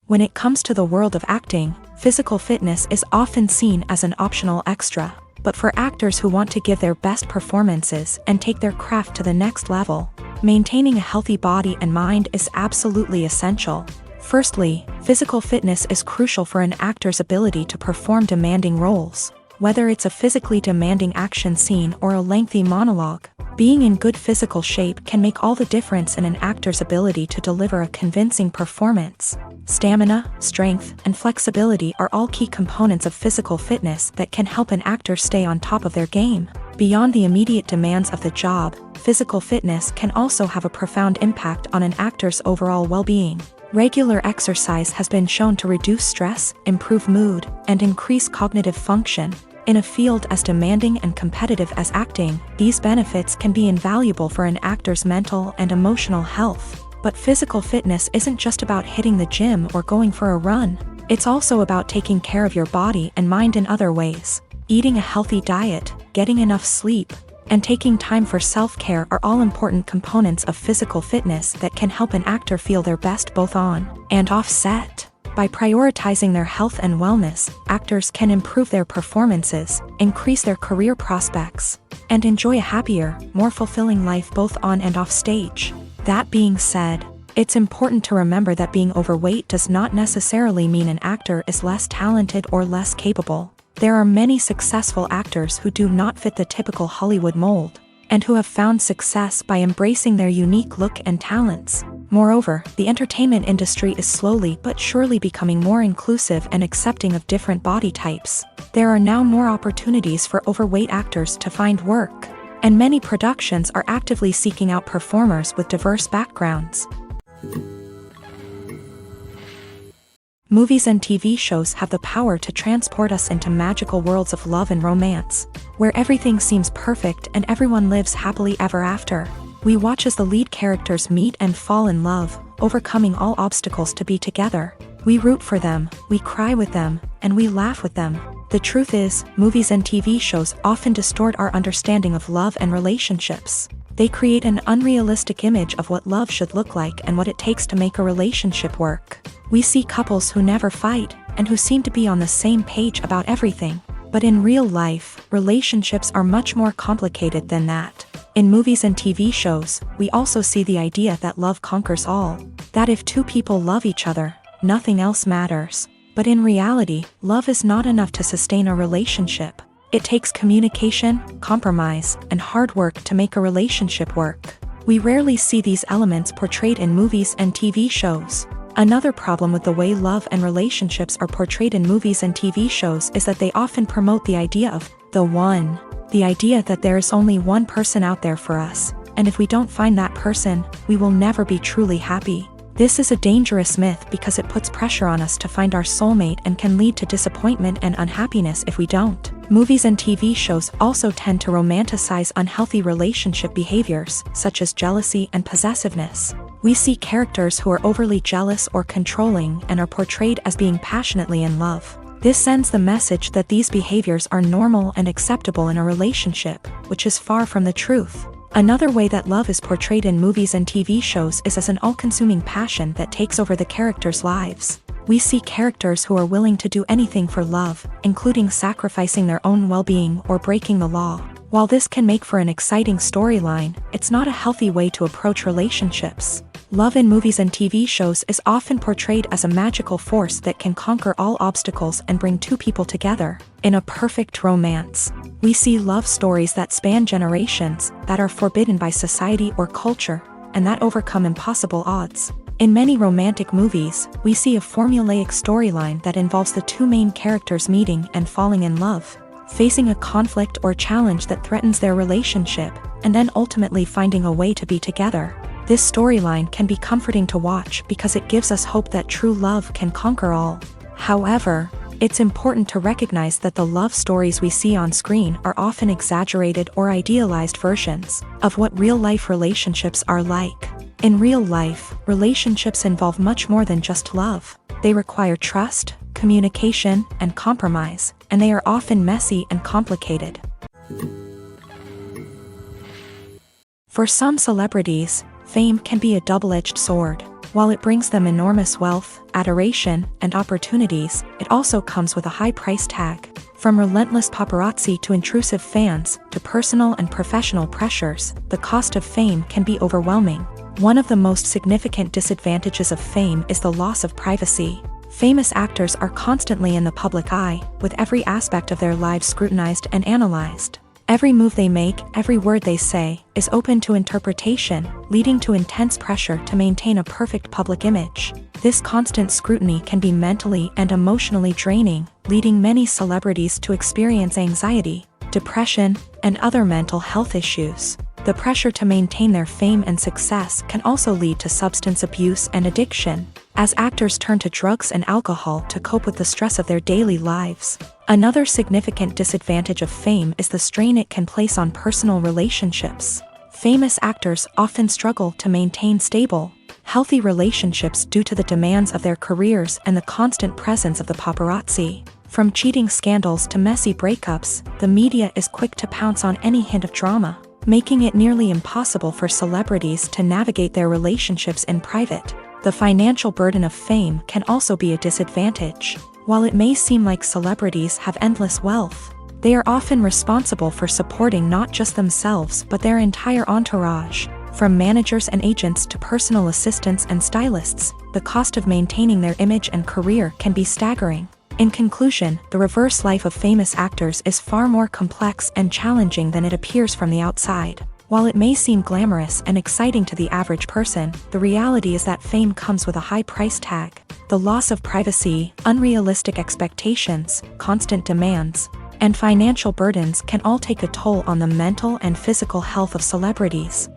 When it comes to the world of acting, physical fitness is often seen as an optional extra. But for actors who want to give their best performances and take their craft to the next level, maintaining a healthy body and mind is absolutely essential. Firstly, physical fitness is crucial for an actor's ability to perform demanding roles. Whether it's a physically demanding action scene or a lengthy monologue, being in good physical shape can make all the difference in an actor's ability to deliver a convincing performance. Stamina, strength, and flexibility are all key components of physical fitness that can help an actor stay on top of their game. Beyond the immediate demands of the job, physical fitness can also have a profound impact on an actor's overall well-being. Regular exercise has been shown to reduce stress, improve mood, and increase cognitive function. In a field as demanding and competitive as acting, these benefits can be invaluable for an actor's mental and emotional health. But physical fitness isn't just about hitting the gym or going for a run. It's also about taking care of your body and mind in other ways. Eating a healthy diet, getting enough sleep, and taking time for self-care are all important components of physical fitness that can help an actor feel their best both on and off set. By prioritizing their health and wellness, actors can improve their performances, increase their career prospects, and enjoy a happier, more fulfilling life both on and off stage. That being said, it's important to remember that being overweight does not necessarily mean an actor is less talented or less capable. There are many successful actors who do not fit the typical Hollywood mold, and who have found success by embracing their unique look and talents. Moreover, the entertainment industry is slowly but surely becoming more inclusive and accepting of different body types. There are now more opportunities for overweight actors to find work, and many productions are actively seeking out performers with diverse backgrounds. Movies and TV shows have the power to transport us into magical worlds of love and romance, where everything seems perfect and everyone lives happily ever after. We watch as the lead characters meet and fall in love, overcoming all obstacles to be together. We root for them, we cry with them, and we laugh with them. The truth is, movies and TV shows often distort our understanding of love and relationships. They create an unrealistic image of what love should look like and what it takes to make a relationship work. We see couples who never fight, and who seem to be on the same page about everything. But in real life, relationships are much more complicated than that. In movies and TV shows, we also see the idea that love conquers all. That if two people love each other, nothing else matters. But in reality, love is not enough to sustain a relationship. It takes communication, compromise, and hard work to make a relationship work. We rarely see these elements portrayed in movies and TV shows. Another problem with the way love and relationships are portrayed in movies and TV shows is that they often promote the idea of the one. The idea that there is only one person out there for us, and if we don't find that person, we will never be truly happy. This is a dangerous myth because it puts pressure on us to find our soulmate and can lead to disappointment and unhappiness if we don't. Movies and TV shows also tend to romanticize unhealthy relationship behaviors, such as jealousy and possessiveness. We see characters who are overly jealous or controlling and are portrayed as being passionately in love. This sends the message that these behaviors are normal and acceptable in a relationship, which is far from the truth. Another way that love is portrayed in movies and TV shows is as an all-consuming passion that takes over the characters' lives. We see characters who are willing to do anything for love, including sacrificing their own well-being or breaking the law. While this can make for an exciting storyline, it's not a healthy way to approach relationships. Love in movies and TV shows is often portrayed as a magical force that can conquer all obstacles and bring two people together. In a perfect romance, we see love stories that span generations, that are forbidden by society or culture, and that overcome impossible odds. In many romantic movies, we see a formulaic storyline that involves the two main characters meeting and falling in love, facing a conflict or challenge that threatens their relationship, and then ultimately finding a way to be together. This storyline can be comforting to watch because it gives us hope that true love can conquer all. However, it's important to recognize that the love stories we see on screen are often exaggerated or idealized versions of what real-life relationships are like. In real life, relationships involve much more than just love. They require trust, communication, and compromise, and they are often messy and complicated. For some celebrities, fame can be a double-edged sword. While it brings them enormous wealth, adoration, and opportunities, it also comes with a high price tag. From relentless paparazzi to intrusive fans, to personal and professional pressures, the cost of fame can be overwhelming. One of the most significant disadvantages of fame is the loss of privacy. Famous actors are constantly in the public eye, with every aspect of their lives scrutinized and analyzed. Every move they make, every word they say, is open to interpretation, leading to intense pressure to maintain a perfect public image. This constant scrutiny can be mentally and emotionally draining, leading many celebrities to experience anxiety, depression, and other mental health issues. The pressure to maintain their fame and success can also lead to substance abuse and addiction. as actors turn to drugs and alcohol to cope with the stress of their daily lives. Another significant disadvantage of fame is the strain it can place on personal relationships. Famous actors often struggle to maintain stable, healthy relationships due to the demands of their careers and the constant presence of the paparazzi. From cheating scandals to messy breakups, the media is quick to pounce on any hint of drama, making it nearly impossible for celebrities to navigate their relationships in private. The financial burden of fame can also be a disadvantage. While it may seem like celebrities have endless wealth, they are often responsible for supporting not just themselves but their entire entourage. From managers and agents to personal assistants and stylists, the cost of maintaining their image and career can be staggering. In conclusion, the reverse life of famous actors is far more complex and challenging than it appears from the outside. While it may seem glamorous and exciting to the average person, the reality is that fame comes with a high price tag. The loss of privacy, unrealistic expectations, constant demands, and financial burdens can all take a toll on the mental and physical health of celebrities.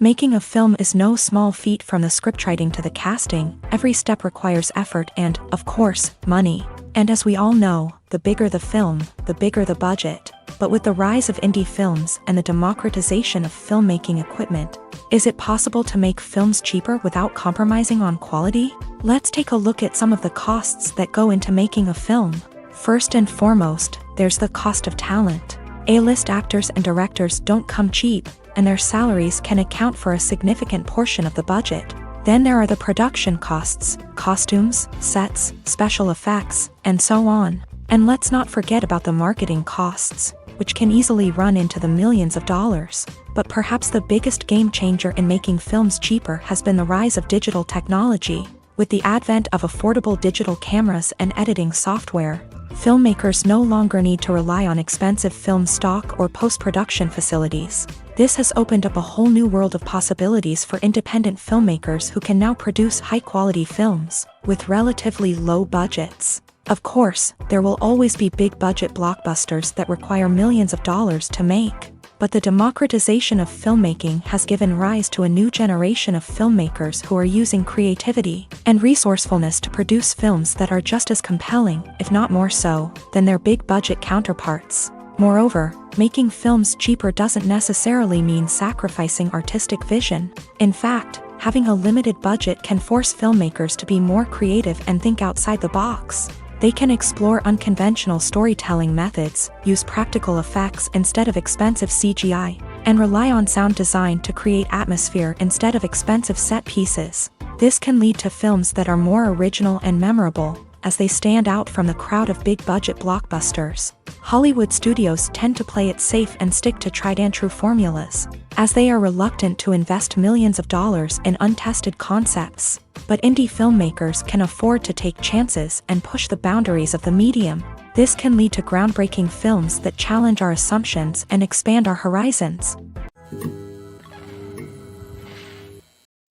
Making a film is no small feat. From the scriptwriting to the casting, every step requires effort and, of course, money. And as we all know, the bigger the film, the bigger the budget. But with the rise of indie films and the democratization of filmmaking equipment, is it possible to make films cheaper without compromising on quality? Let's take a look at some of the costs that go into making a film. First and foremost, there's the cost of talent. A-list actors and directors don't come cheap, and their salaries can account for a significant portion of the budget. Then there are the production costs, costumes, sets, special effects, and so on. And let's not forget about the marketing costs, which can easily run into the millions of dollars. But perhaps the biggest game changer in making films cheaper has been the rise of digital technology. With the advent of affordable digital cameras and editing software, filmmakers no longer need to rely on expensive film stock or post-production facilities. This has opened up a whole new world of possibilities for independent filmmakers who can now produce high-quality films with relatively low budgets. Of course, there will always be big-budget blockbusters that require millions of dollars to make. But the democratization of filmmaking has given rise to a new generation of filmmakers who are using creativity and resourcefulness to produce films that are just as compelling, if not more so, than their big-budget counterparts. Moreover, making films cheaper doesn't necessarily mean sacrificing artistic vision. In fact, having a limited budget can force filmmakers to be more creative and think outside the box. They can explore unconventional storytelling methods, use practical effects instead of expensive CGI, and rely on sound design to create atmosphere instead of expensive set pieces. This can lead to films that are more original and memorable, as they stand out from the crowd of big-budget blockbusters. Hollywood studios tend to play it safe and stick to tried-and-true formulas, as they are reluctant to invest millions of dollars in untested concepts. But indie filmmakers can afford to take chances and push the boundaries of the medium. This can lead to groundbreaking films that challenge our assumptions and expand our horizons.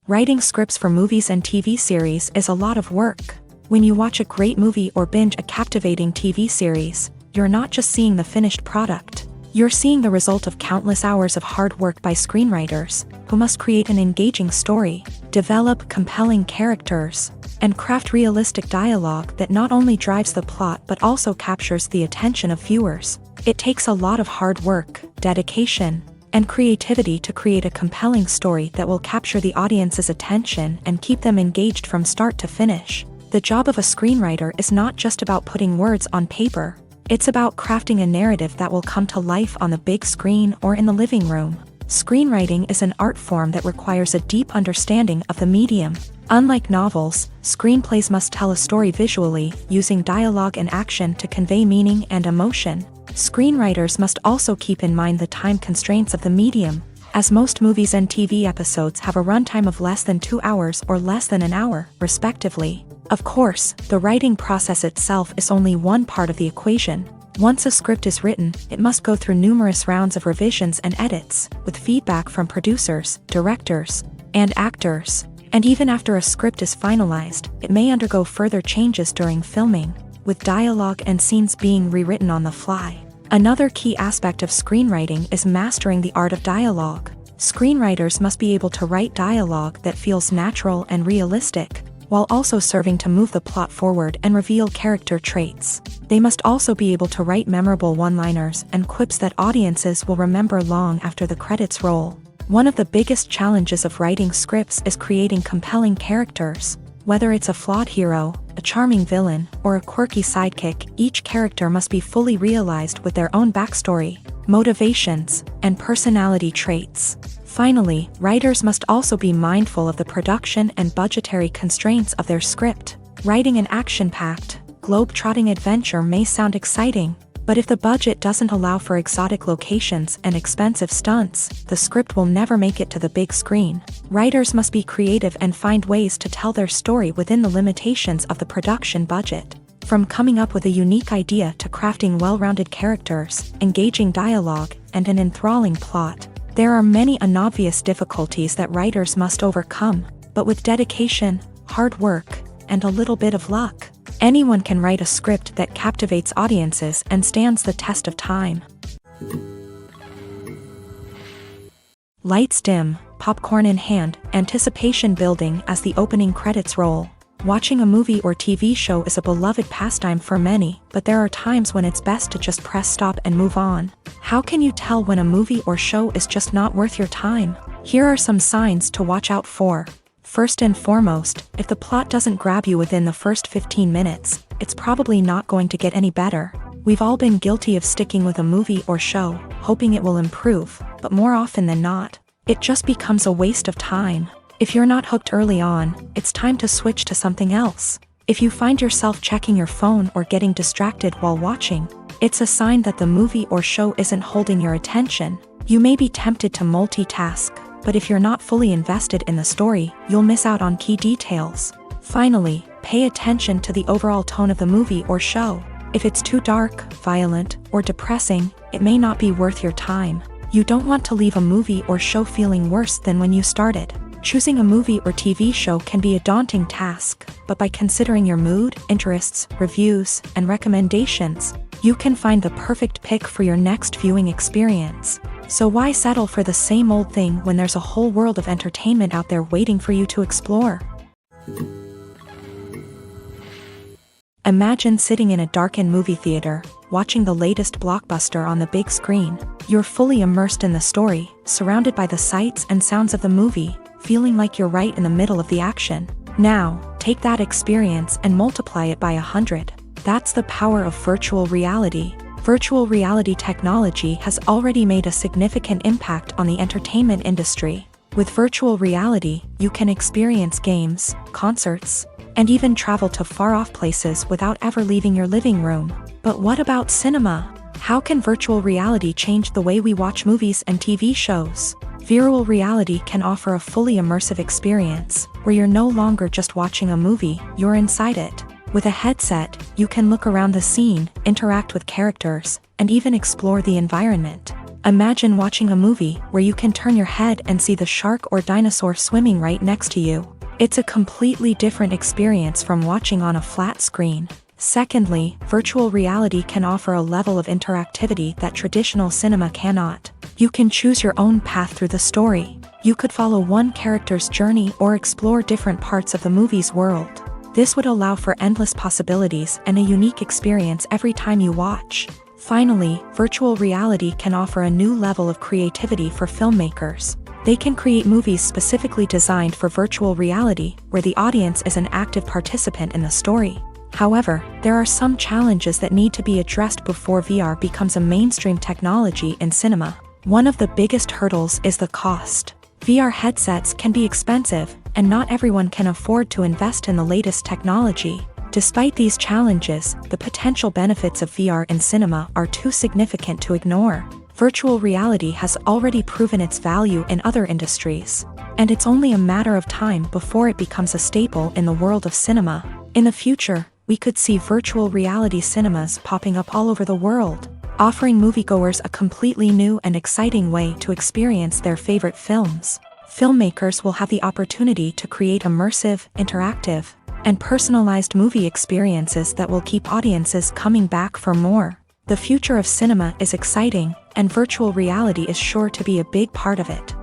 Writing scripts for movies and TV series is a lot of work. When you watch a great movie or binge a captivating TV series, you're not just seeing the finished product. You're seeing the result of countless hours of hard work by screenwriters, who must create an engaging story, develop compelling characters, and craft realistic dialogue that not only drives the plot but also captures the attention of viewers. It takes a lot of hard work, dedication, and creativity to create a compelling story that will capture the audience's attention and keep them engaged from start to finish. The job of a screenwriter is not just about putting words on paper. It's about crafting a narrative that will come to life on the big screen or in the living room. Screenwriting is an art form that requires a deep understanding of the medium. Unlike novels, screenplays must tell a story visually, using dialogue and action to convey meaning and emotion. Screenwriters must also keep in mind the time constraints of the medium, as most movies and TV episodes have a runtime of less than 2 hours or less than an hour, respectively. Of course, the writing process itself is only one part of the equation. Once a script is written, it must go through numerous rounds of revisions and edits, with feedback from producers, directors, and actors. And even after a script is finalized, it may undergo further changes during filming, with dialogue and scenes being rewritten on the fly. Another key aspect of screenwriting is mastering the art of dialogue. Screenwriters must be able to write dialogue that feels natural and realistic, while also serving to move the plot forward and reveal character traits. They must also be able to write memorable one-liners and quips that audiences will remember long after the credits roll. One of the biggest challenges of writing scripts is creating compelling characters. Whether it's a flawed hero, a charming villain, or a quirky sidekick, each character must be fully realized with their own backstory, motivations, and personality traits. Finally, writers must also be mindful of the production and budgetary constraints of their script. Writing an action-packed, globe-trotting adventure may sound exciting, but if the budget doesn't allow for exotic locations and expensive stunts, the script will never make it to the big screen. Writers must be creative and find ways to tell their story within the limitations of the production budget. From coming up with a unique idea to crafting well-rounded characters, engaging dialogue, and an enthralling plot, there are many unobvious difficulties that writers must overcome, but with dedication, hard work, and a little bit of luck, anyone can write a script that captivates audiences and stands the test of time. Lights dim, popcorn in hand, anticipation building as the opening credits roll. Watching a movie or TV show is a beloved pastime for many, but there are times when it's best to just press stop and move on. How can you tell when a movie or show is just not worth your time? Here are some signs to watch out for. First and foremost, if the plot doesn't grab you within the first 15 minutes, it's probably not going to get any better. We've all been guilty of sticking with a movie or show, hoping it will improve, but more often than not, it just becomes a waste of time. If you're not hooked early on, it's time to switch to something else. If you find yourself checking your phone or getting distracted while watching, it's a sign that the movie or show isn't holding your attention. You may be tempted to multitask, but if you're not fully invested in the story, you'll miss out on key details. Finally, pay attention to the overall tone of the movie or show. If it's too dark, violent, or depressing, it may not be worth your time. You don't want to leave a movie or show feeling worse than when you started. Choosing a movie or TV show can be a daunting task, but by considering your mood, interests, reviews, and recommendations, you can find the perfect pick for your next viewing experience. So why settle for the same old thing when there's a whole world of entertainment out there waiting for you to explore? Imagine sitting in a darkened movie theater, watching the latest blockbuster on the big screen. You're fully immersed in the story, surrounded by the sights and sounds of the movie, feeling like you're right in the middle of the action. Now, take that experience and multiply it by 100. That's the power of virtual reality. Virtual reality technology has already made a significant impact on the entertainment industry. With virtual reality, you can experience games, concerts, and even travel to far-off places without ever leaving your living room. But what about cinema? How can virtual reality change the way we watch movies and TV shows? Virtual reality can offer a fully immersive experience, where you're no longer just watching a movie, you're inside it. With a headset, you can look around the scene, interact with characters, and even explore the environment. Imagine watching a movie where you can turn your head and see the shark or dinosaur swimming right next to you. It's a completely different experience from watching on a flat screen. Secondly, virtual reality can offer a level of interactivity that traditional cinema cannot. You can choose your own path through the story. You could follow one character's journey or explore different parts of the movie's world. This would allow for endless possibilities and a unique experience every time you watch. Finally, virtual reality can offer a new level of creativity for filmmakers. They can create movies specifically designed for virtual reality, where the audience is an active participant in the story. However, there are some challenges that need to be addressed before VR becomes a mainstream technology in cinema. One of the biggest hurdles is the cost. VR headsets can be expensive, and not everyone can afford to invest in the latest technology. Despite these challenges, the potential benefits of VR in cinema are too significant to ignore. Virtual reality has already proven its value in other industries, and it's only a matter of time before it becomes a staple in the world of cinema. In the future, we could see virtual reality cinemas popping up all over the world, offering moviegoers a completely new and exciting way to experience their favorite films. Filmmakers will have the opportunity to create immersive, interactive, and personalized movie experiences that will keep audiences coming back for more. The future of cinema is exciting, and virtual reality is sure to be a big part of it.